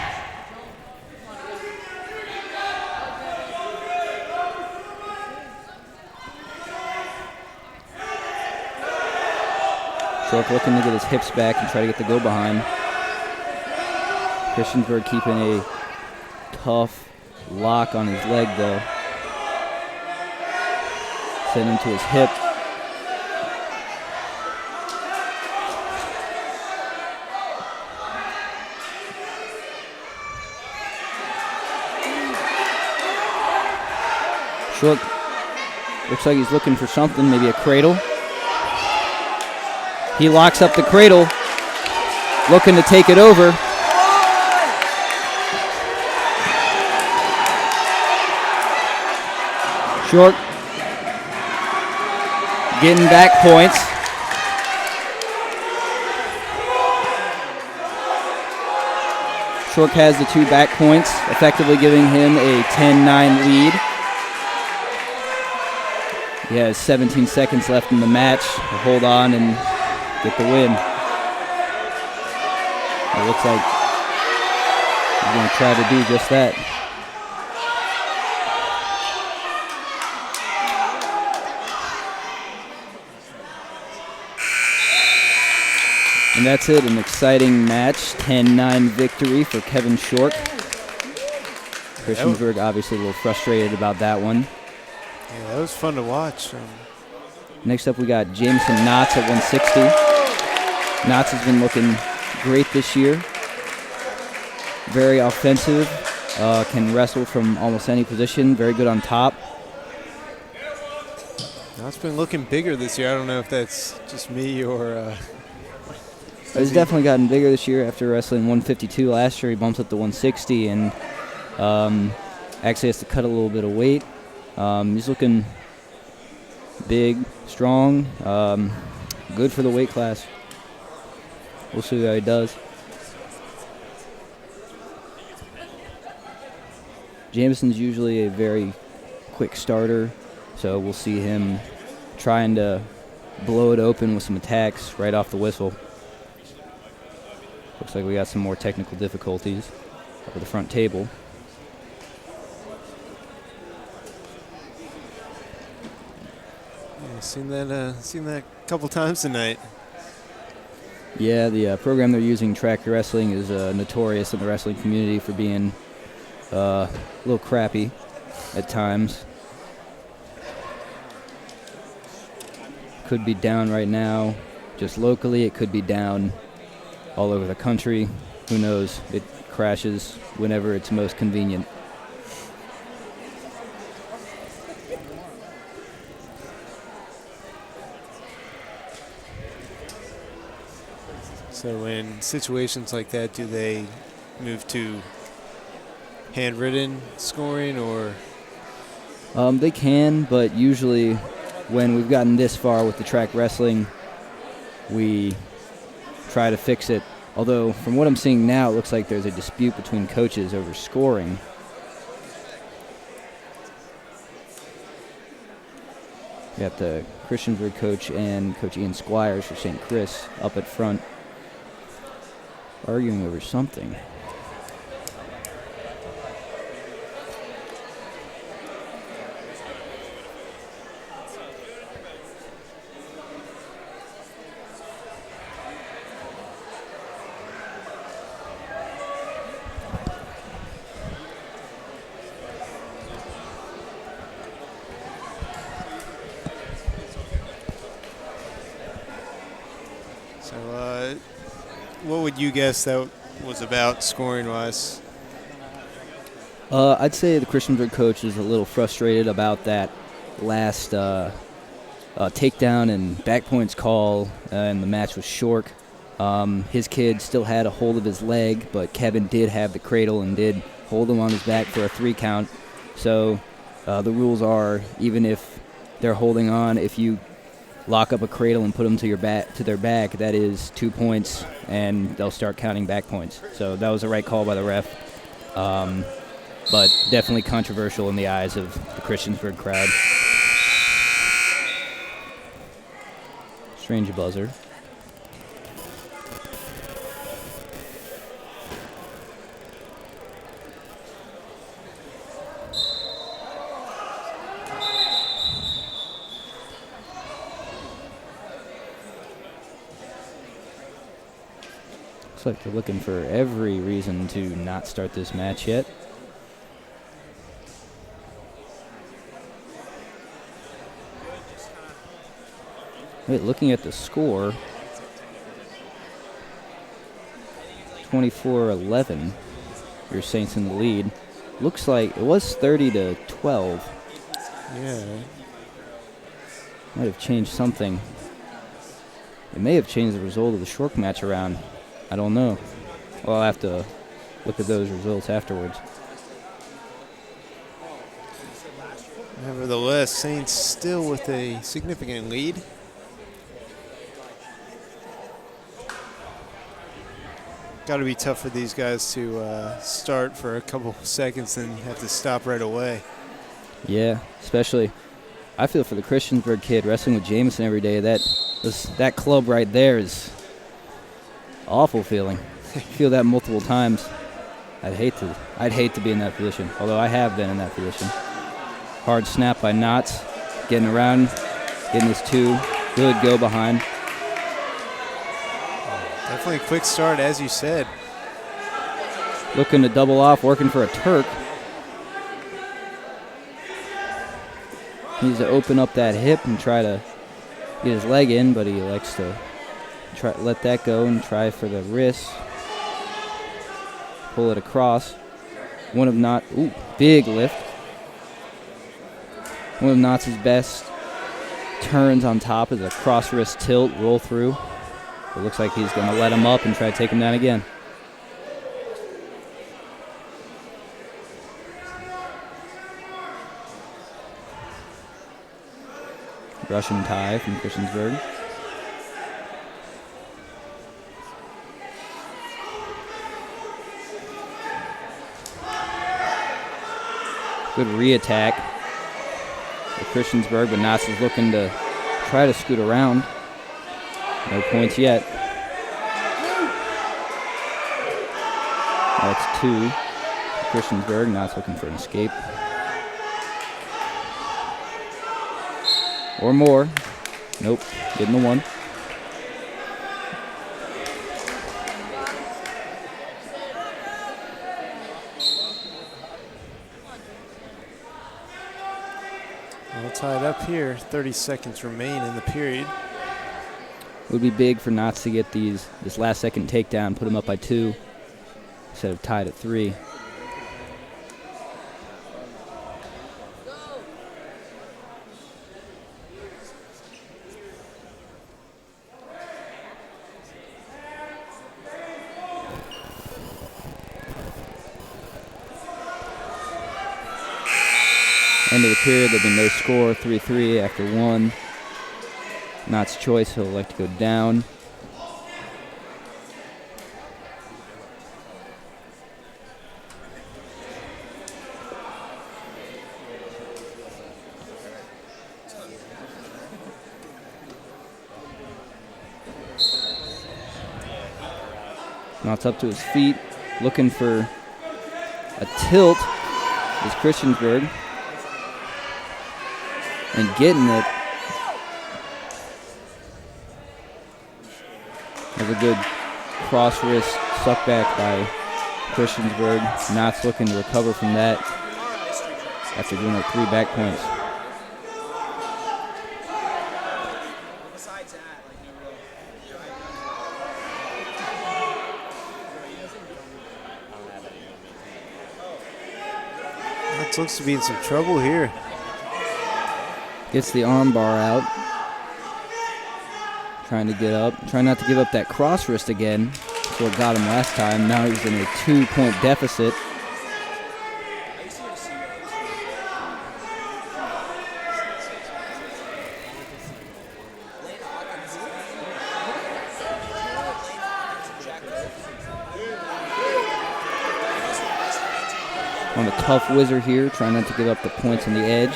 Shork looking to get his hips back and try to get the go behind. Christiansburg keeping a tough lock on his leg though. Sending him to his hip. Shork looks like he's looking for something, maybe a cradle. He locks up the cradle, looking to take it over. Shork getting back points. Shork has the 2 back points, effectively giving him a 10-9 lead. He has 17 seconds left in the match to hold on and get the win. It looks like he's going to try to do just that. And that's it, an exciting match, 10-9 victory for Kevin Shork. Christiansburg obviously a little frustrated about that one. Yeah, that was fun to watch. Next up we got Jameson Knotts at 160. Knotts has been looking great this year. Very offensive, can wrestle from almost any position, very good on top. Knotts been looking bigger this year. I don't know if that's just me or... He's definitely gotten bigger this year after wrestling 152 last year. He bumps up to 160 and actually has to cut a little bit of weight. He's looking big, strong, good for the weight class. We'll see how he does. Jameson's usually a very quick starter, so we'll see him trying to blow it open with some attacks right off the whistle. Looks like we got some more technical difficulties over the front table. Yeah, seen that a couple times tonight. Yeah, the program they're using, Track Wrestling, is notorious in the wrestling community for being a little crappy at times. Could be down right now, just locally. It could be down all over the country. Who knows? It crashes whenever it's most convenient. So in situations like that, do they move to handwritten scoring or? They can, but usually when we've gotten this far with the track wrestling, we try to fix it. Although from what I'm seeing now, it looks like there's a dispute between coaches over scoring. We got the Christiansburg coach and Coach Ian Squires for St. Chris up at front, arguing over something. So what would you guess that was about scoring-wise? I'd say the Christiansburg coach is a little frustrated about that last takedown and back points call in the match with Shork. His kid still had a hold of his leg, but Kevin did have the cradle and did hold him on his back for a 3 count. So the rules are, even if they're holding on, if you lock up a cradle and put them to their back, that is 2 points, and they'll start counting back points. So that was the right call by the ref, but definitely controversial in the eyes of the Christiansburg crowd. Strange buzzer. Looks like they're looking for every reason to not start this match yet. Wait, looking at the score, 24-11, your Saints in the lead. Looks like it was 30-12. Yeah. Might have changed something. It may have changed the result of the Shork match around. I don't know. Well, I'll have to look at those results afterwards. Nevertheless, Saints still with a significant lead. Got to be tough for these guys to start for a couple seconds and have to stop right away. Yeah, especially, I feel for the Christiansburg kid wrestling with Jameson every day. That club right there is awful feeling. I feel that multiple times. I'd hate to be in that position, although I have been in that position. Hard snap by Knotts, getting around, getting his 2. Good go behind. Definitely a quick start, as you said. Looking to double off, working for a Turk. Needs to open up that hip and try to get his leg in, but he likes to let that go and try for the wrist. Pull it across. Big lift. One of Knotts' best turns on top is a cross wrist tilt, roll through. It looks like he's going to let him up and try to take him down again. Russian tie from Christiansburg. Good re-attack for Christiansburg, but Knotts is looking to try to scoot around. No points yet. That's 2. Christiansburg, Knotts looking for an escape. Or more. Nope, getting the 1. All tied up here. 30 seconds remain in the period. It would be big for Knotts to get this last second takedown, put him up by 2 instead of tied at 3. End of the period, there'll be no score, 3-3 after 1. Knotts' choice, he'll like to go down. Knotts up to his feet, looking for a tilt is Christiansburg. And getting it. Has a good cross wrist suck back by Christiansburg. Knotts looking to recover from that after doing like 3 back points. Knotts looks to be in some trouble here. Gets the arm bar out. trying to get up. Trying not to give up that cross wrist again. That's what got him last time. Now he's in a 2-point deficit. On a tough whizzer here, trying not to give up the points on the edge.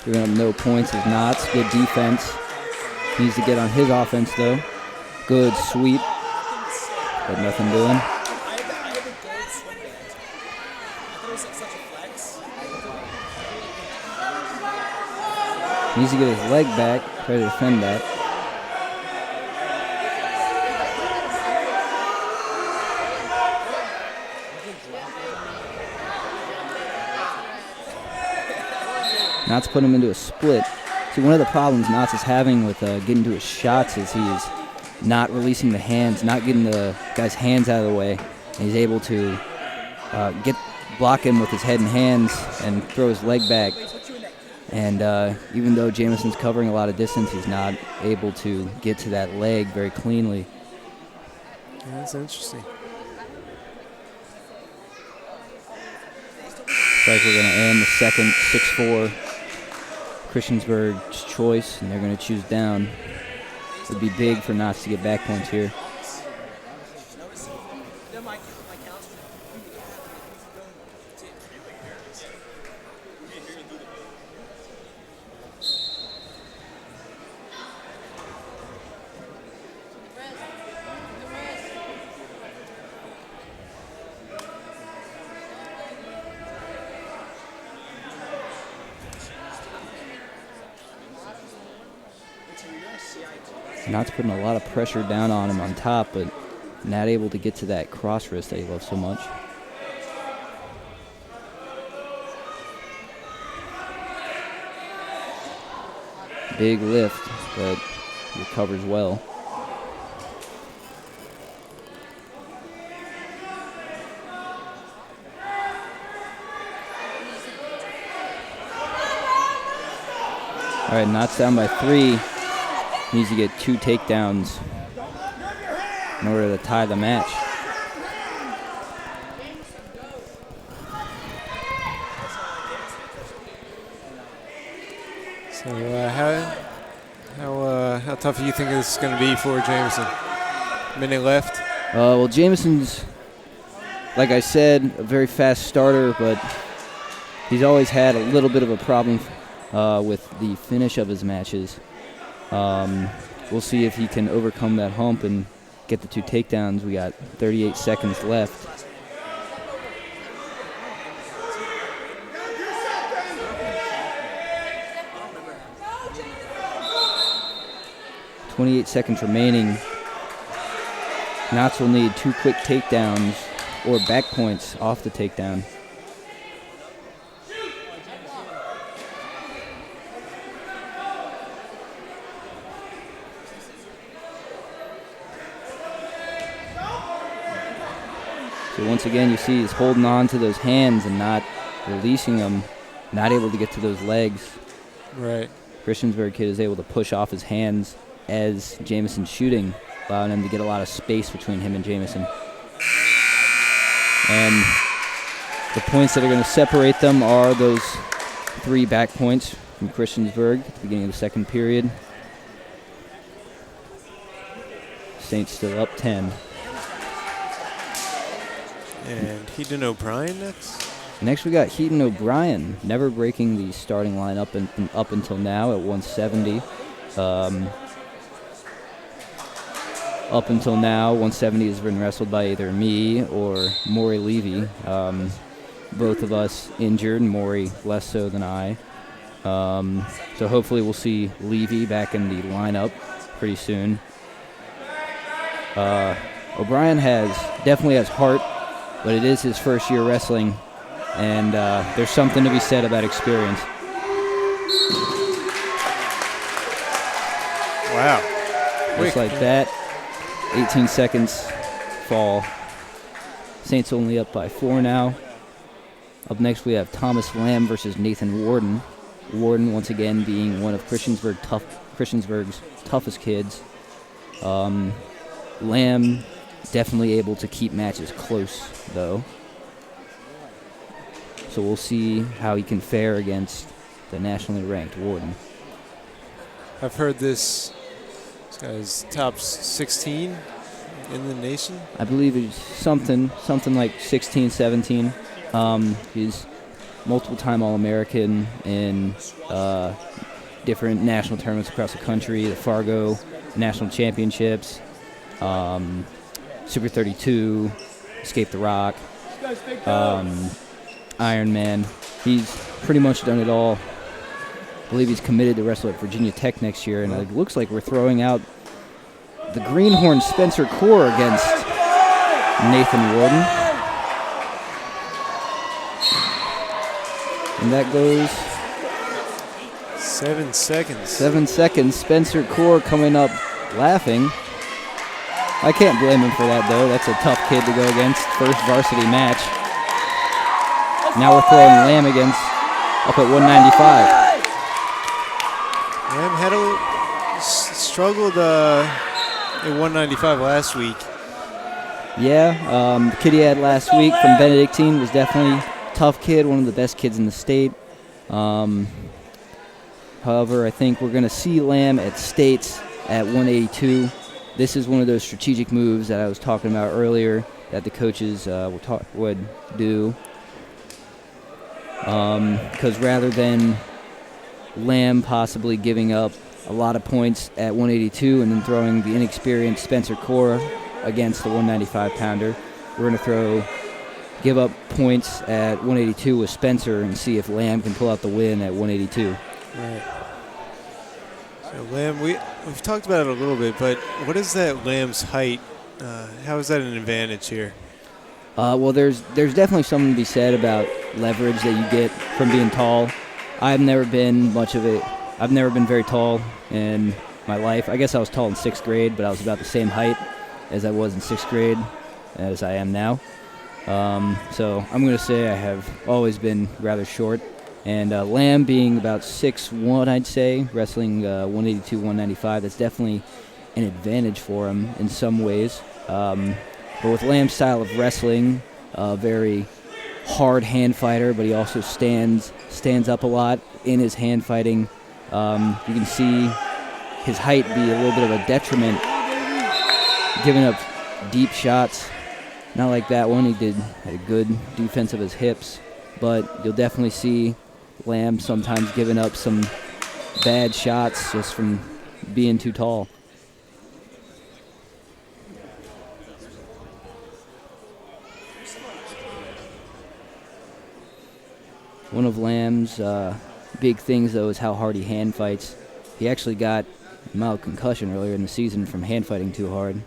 Giving up no points is Knotts. Good defense. Needs to get on his offense, though. Good sweep. But nothing doing. Needs to get his leg back. Try to defend that. Knotts put him into a split. See, one of the problems Knotts is having with getting to his shots is he's not releasing the hands, not getting the guy's hands out of the way. And he's able to block him with his head and hands and throw his leg back. And even though Jamison's covering a lot of distance, he's not able to get to that leg very cleanly. Yeah, that's interesting. Looks like we're going to end the second 6-4 Christiansburg's choice, and they're going to choose down. It would be big for Knotts to get back points here. Knotts putting a lot of pressure down on him on top, but not able to get to that cross wrist that he loves so much. Big lift, but he recovers well. All right, Knotts down by 3. Needs to get 2 takedowns in order to tie the match. So how tough do you think this is going to be for Jamison? Minute left. Well, Jamison's, like I said, a very fast starter, but he's always had a little bit of a problem with the finish of his matches. We'll see if he can overcome that hump and get the 2 takedowns. We got 38 seconds left. .28 seconds remaining. Knotts will need 2 quick takedowns or back points off the takedown. So once again, you see he's holding on to those hands and not releasing them, not able to get to those legs. Right. Christiansburg kid is able to push off his hands as Jamison's shooting, allowing him to get a lot of space between him and Jamison. And the points that are going to separate them are those 3 back points from Christiansburg at the beginning of the second period. Saints still up 10. And Heaton O'Brien next? Next we got Heaton O'Brien, never breaking the starting line up until now at 170. Up until now, 170 has been wrestled by either me or Maury Levy. Both of us injured, Maury less so than I. So hopefully we'll see Levy back in the lineup pretty soon. O'Brien definitely has heart, but it is his first year wrestling, and there's something to be said about experience. Wow. Just like that, 18 seconds fall. Saints only up by 4 now. Up next, we have Thomas Lamb versus Nathan Warden. Warden, once again, being one of Christiansburg's toughest kids. Lamb definitely able to keep matches close, though. So we'll see how he can fare against the nationally ranked Warden. I've heard this guy's top 16 in the nation. I believe he's something like 16, 17. He's multiple-time All-American in different national tournaments across the country, the Fargo National Championships, Super 32, Escape the Rock, Ironman. He's pretty much done it all. I believe he's committed to wrestle at Virginia Tech next year, and it looks like we're throwing out the Greenhorn Spencer Core against Nathan Warden. And that goes 7 seconds. 7 seconds. Spencer Core coming up laughing. I can't blame him for that, though. That's a tough kid to go against. First varsity match. Now we're throwing Lamb against up at 195. Lamb had struggled at 195 last week. Yeah, the kid he had last week from Benedictine was definitely a tough kid, one of the best kids in the state. However, I think we're going to see Lamb at States at 182. This is one of those strategic moves that I was talking about earlier that the coaches would do. Because rather than Lamb possibly giving up a lot of points at 182 and then throwing the inexperienced Spencer Core against the 195-pounder, we're going to give up points at 182 with Spencer and see if Lamb can pull out the win at 182. Right. So Lamb, we've talked about it a little bit, but what is that Lamb's height? How is that an advantage here? Well, there's definitely something to be said about leverage that you get from being tall. I've never been very tall in my life. I guess I was tall in 6th grade, but I was about the same height as I was in 6th grade as I am now. So I'm going to say I have always been rather short. And Lamb being about 6'1", I'd say, wrestling 182, 195, that's definitely an advantage for him in some ways. But with Lamb's style of wrestling, very hard hand fighter, but he also stands up a lot in his hand fighting. You can see his height be a little bit of a detriment, giving up deep shots. Not like that one. He had a good defense of his hips, but you'll definitely see Lamb sometimes giving up some bad shots just from being too tall. One of Lamb's big things, though, is how hard he hand fights. He actually got a mild concussion earlier in the season from hand fighting too hard.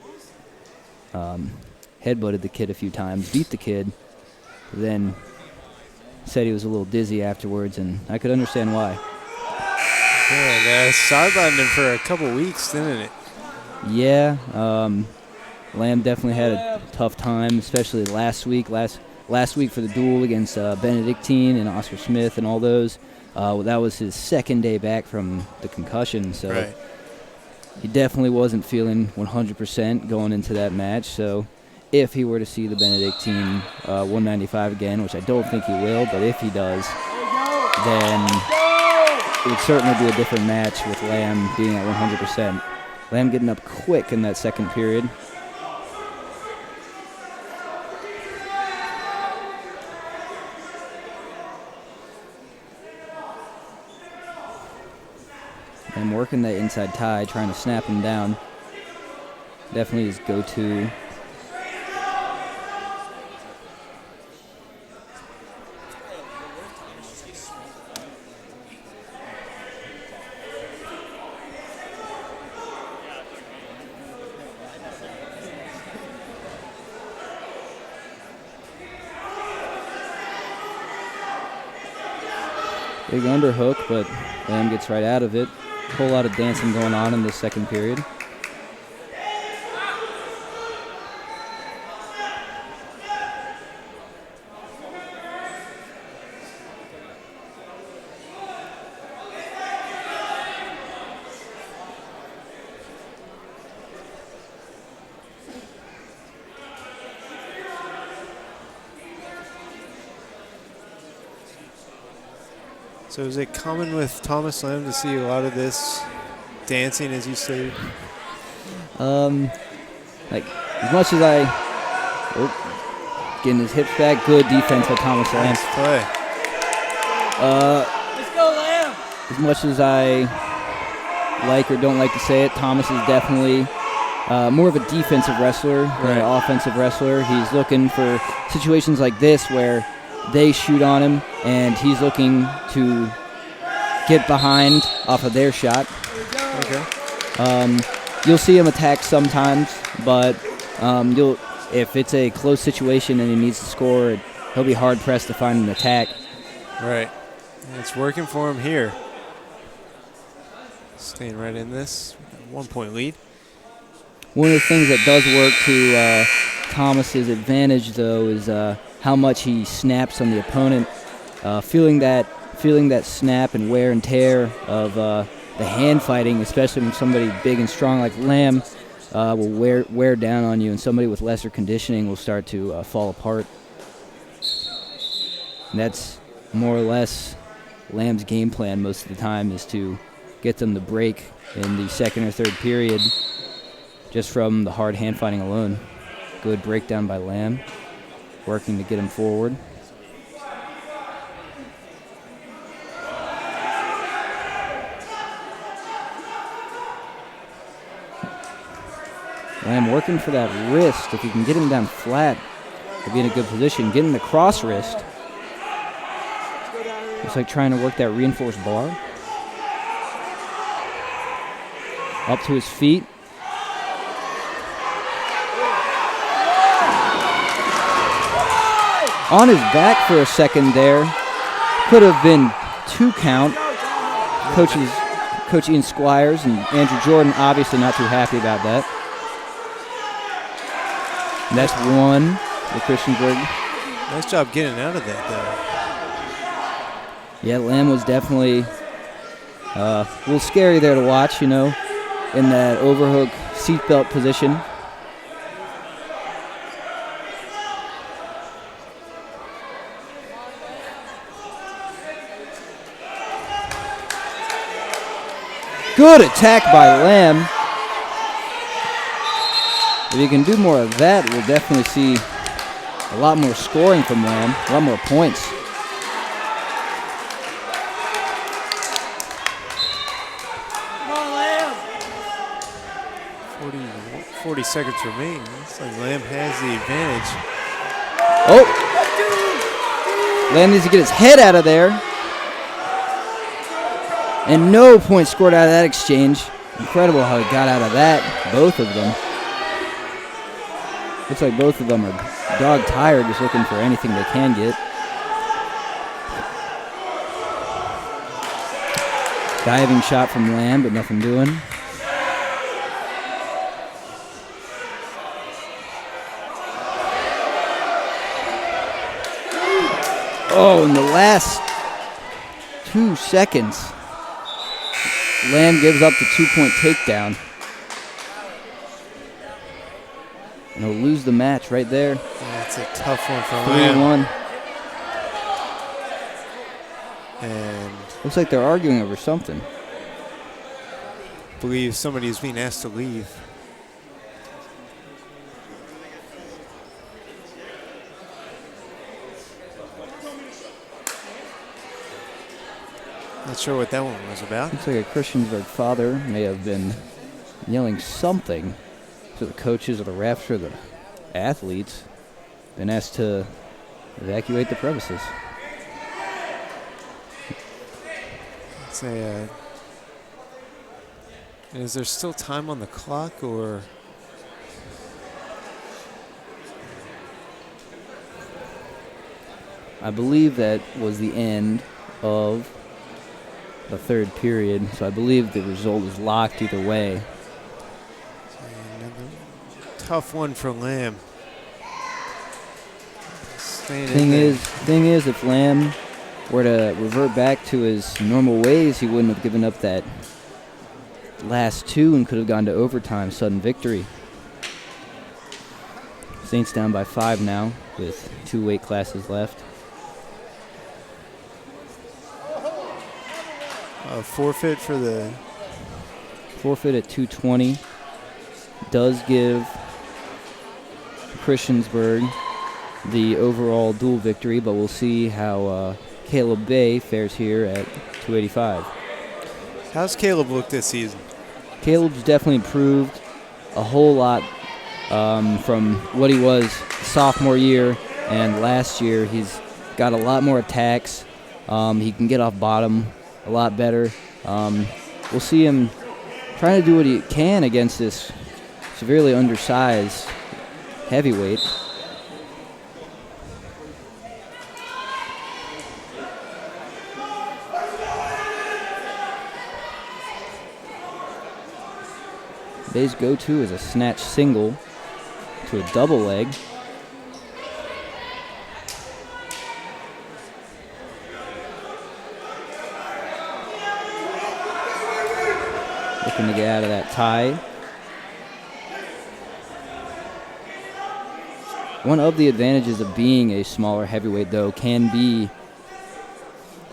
Headbutted the kid a few times, beat the kid, then said he was a little dizzy afterwards, and I could understand why. Yeah, they sidelined him for a couple weeks, didn't it? Yeah, Lamb definitely had a tough time, especially last week. Last week for the duel against Benedictine and Oscar Smith and all those. That was his second day back from the concussion, so right. He definitely wasn't feeling 100% going into that match. So if he were to see the Benedictine 195 again, which I don't think he will, but if he does, then it would certainly be a different match with Lamb being at 100%. Lamb getting up quick in that second period. And working that inside tie, trying to snap him down. Definitely his go-to. Big underhook, but Lamb gets right out of it. A whole lot of dancing going on in the second period. So is it common with Thomas Lamb to see a lot of this dancing, as you say? Like, as much as getting his hips back, good defense by Thomas Lamb. Nice play. Let's go, Lamb! As much as I like or don't like to say it, Thomas is definitely more of a defensive wrestler than an offensive wrestler. He's looking for situations like this where they shoot on him, and he's looking to get behind off of their shot. Okay. You'll see him attack sometimes, but if it's a close situation and he needs to score, he'll be hard-pressed to find an attack. Right. And it's working for him here. Staying right in this. 1-point lead. One of the things that does work to Thomas's advantage, though, is how much he snaps on the opponent. Feeling that snap and wear and tear of the hand fighting, especially when somebody big and strong like Lamb will wear down on you, and somebody with lesser conditioning will start to fall apart. And that's more or less Lamb's game plan most of the time, is to get them to break in the second or third period just from the hard hand fighting alone. Good breakdown by Lamb, working to get him forward. Lamb working for that wrist. If you can get him down flat, he'll be in a good position. Getting the cross wrist. It's like trying to work that reinforced bar. Up to his feet. On his back for a second there. Could have been 2 count. Coach Ian Squires and Andrew Jordan obviously not too happy about that. And that's 1 for Christiansburg. Nice job getting out of that, though. Yeah, Lamb was definitely a little scary there to watch, in that overhook seatbelt position. Good attack by Lamb. If you can do more of that, we'll definitely see a lot more scoring from Lamb, a lot more points. Come on, Lamb! 40 seconds remain. Looks like Lamb has the advantage. Oh! Lamb needs to get his head out of there. And no points scored out of that exchange. Incredible how he got out of that, both of them. Looks like both of them are dog tired, just looking for anything they can get. Diving shot from Lamb, but nothing doing. Oh, in the last 2 seconds, Lamb gives up the 2-point takedown. And he'll lose the match right there. That's a tough one for Lamb. 3-1. And Looks like they're arguing over something. I believe somebody is being asked to leave. Not sure what that one was about. Looks like a Christiansburg father may have been yelling something to the coaches or the refs or the athletes. Been asked to evacuate the premises. Is there still time on the clock, or? I believe that was the end of the third period, so I believe the result is locked either way. Another tough one for Lamb. Thing is, if Lamb were to revert back to his normal ways, he wouldn't have given up that last 2 and could have gone to overtime. Sudden victory. Saints down by 5 now with 2 weight classes left. Forfeit for the... Forfeit at 220 does give Christiansburg the overall dual victory, but we'll see how Caleb Bay fares here at 285. How's Caleb look this season? Caleb's definitely improved a whole lot from what he was sophomore year and last year. He's got a lot more attacks. He can get off bottom a lot better. We'll see him trying to do what he can against this severely undersized heavyweight. Bay's go-to is a snatch single to a double leg. Looking to get out of that tie. One of the advantages of being a smaller heavyweight, though, can be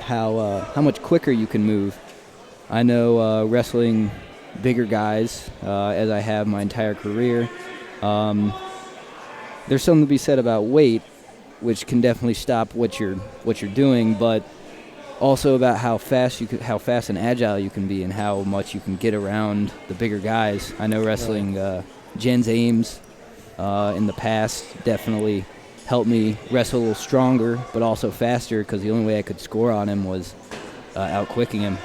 how much quicker you can move. I know wrestling bigger guys, as I have my entire career, there's something to be said about weight, which can definitely stop what you're doing, but also about how fast and agile you can be, and how much you can get around the bigger guys. I know wrestling Jens Ames in the past definitely helped me wrestle a little stronger, but also faster, because the only way I could score on him was outquicking him.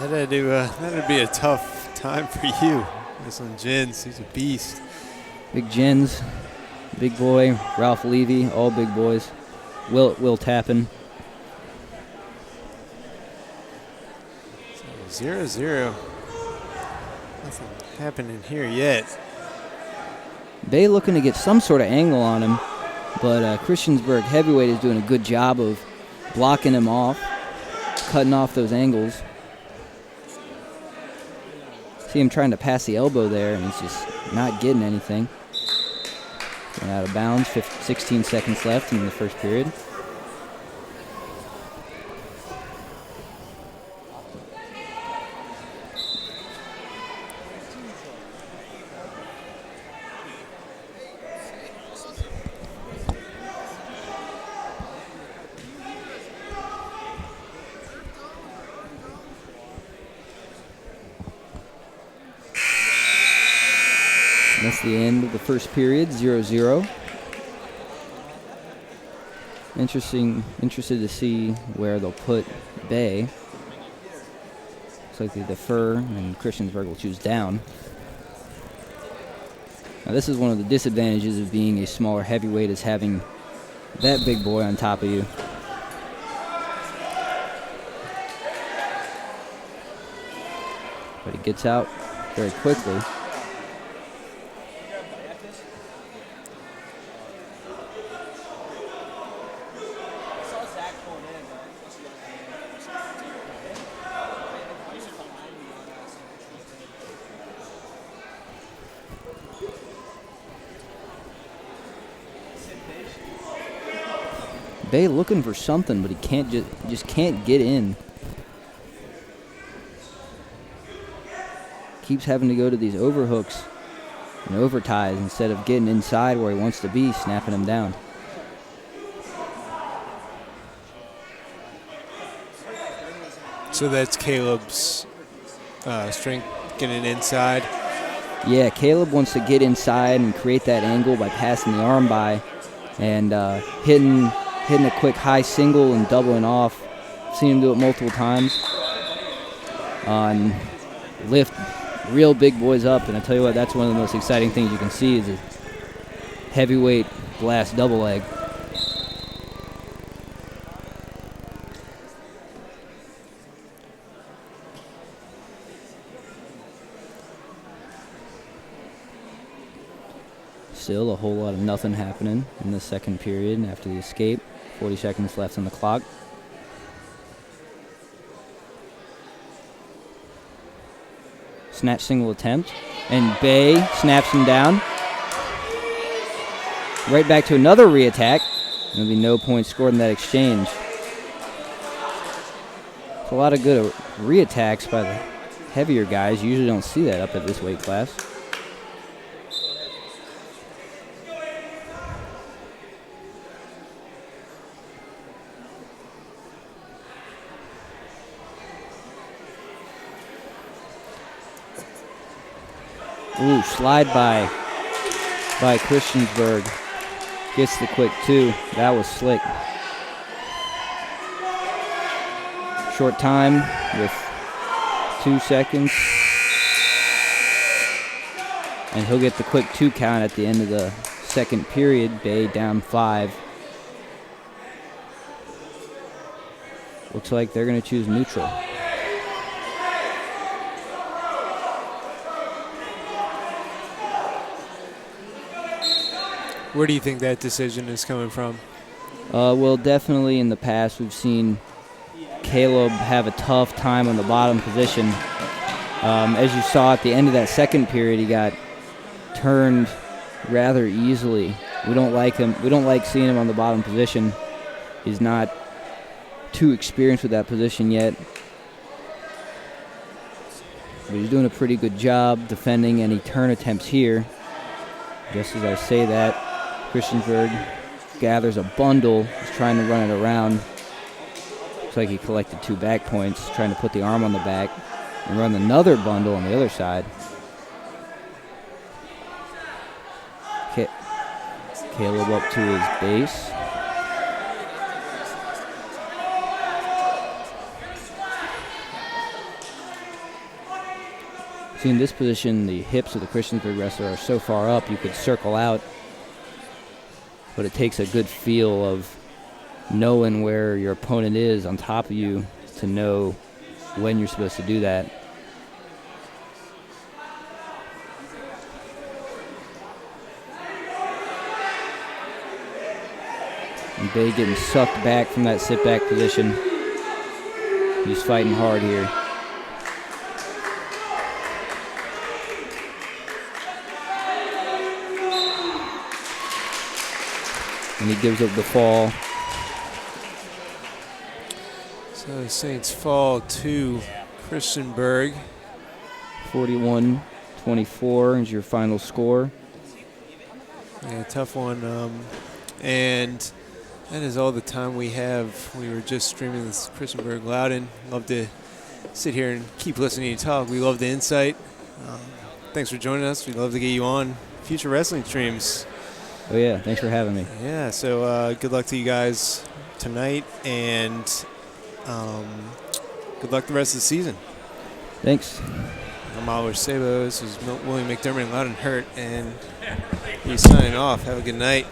That'd be a tough time for you. Wrestling Jens, he's a beast. Big Jens, big boy, Ralph Levy, all big boys. Will Tappan. 0-0. Nothing happening here yet. Bay looking to get some sort of angle on him, but Christiansburg heavyweight is doing a good job of blocking him off, cutting off those angles. See him trying to pass the elbow there, and he's just not getting anything. Going out of bounds, 16 seconds left in the first period. That's the end of the first period, 0-0. Interested to see where they'll put Bay. Looks like they defer, and Christiansburg will choose down. Now, this is one of the disadvantages of being a smaller heavyweight, is having that big boy on top of you. But he gets out very quickly. Bay looking for something, but he can't just can't get in. Keeps having to go to these overhooks and overties instead of getting inside where he wants to be, snapping him down. So that's Caleb's strength getting inside. Yeah, Caleb wants to get inside and create that angle by passing the arm by and hitting a quick high single and doubling off. Seen him do it multiple times. On lift real big boys up, and I tell you what, that's one of the most exciting things you can see is a heavyweight blast double leg. Still a whole lot of nothing happening in the second period after the escape. 40 seconds left on the clock. Snatch single attempt, and Bay snaps him down. Right back to another re-attack. There'll be no points scored in that exchange. It's a lot of good re-attacks by the heavier guys. You usually don't see that up at this weight class. Ooh, slide by Christiansburg. Gets the quick 2. That was slick. Short time with 2 seconds. And he'll get the quick 2 count at the end of the second period. Bay down 5. Looks like they're going to choose neutral. Where do you think that decision is coming from? Well, definitely in the past we've seen Caleb have a tough time on the bottom position. As you saw at the end of that second period, he got turned rather easily. We don't like him. We don't like seeing him on the bottom position. He's not too experienced with that position yet. But he's doing a pretty good job defending any turn attempts here. Just as I say that, Christiansburg gathers a bundle. He's trying to run it around. Looks like he collected 2 back points, trying to put the arm on the back and run another bundle on the other side. Caleb up to his base. See, in this position, the hips of the Christiansburg wrestler are so far up, you could circle out. But it takes a good feel of knowing where your opponent is on top of you to know when you're supposed to do that. And Bay getting sucked back from that sit-back position. He's fighting hard here. And he gives up the fall. So the Saints fall to Christiansburg. 41-24 is your final score. Yeah, tough one. And that is all the time we have. We were just streaming this Christiansburg Loudon. Love to sit here and keep listening to you talk. We love the insight. Thanks for joining us. We'd love to get you on future wrestling streams. Oh, yeah. Thanks for having me. Yeah, so good luck to you guys tonight, and good luck the rest of the season. Thanks. I'm Oliver Sabo. This is William McDermott and Loudon Hurt, and he's signing off. Have a good night.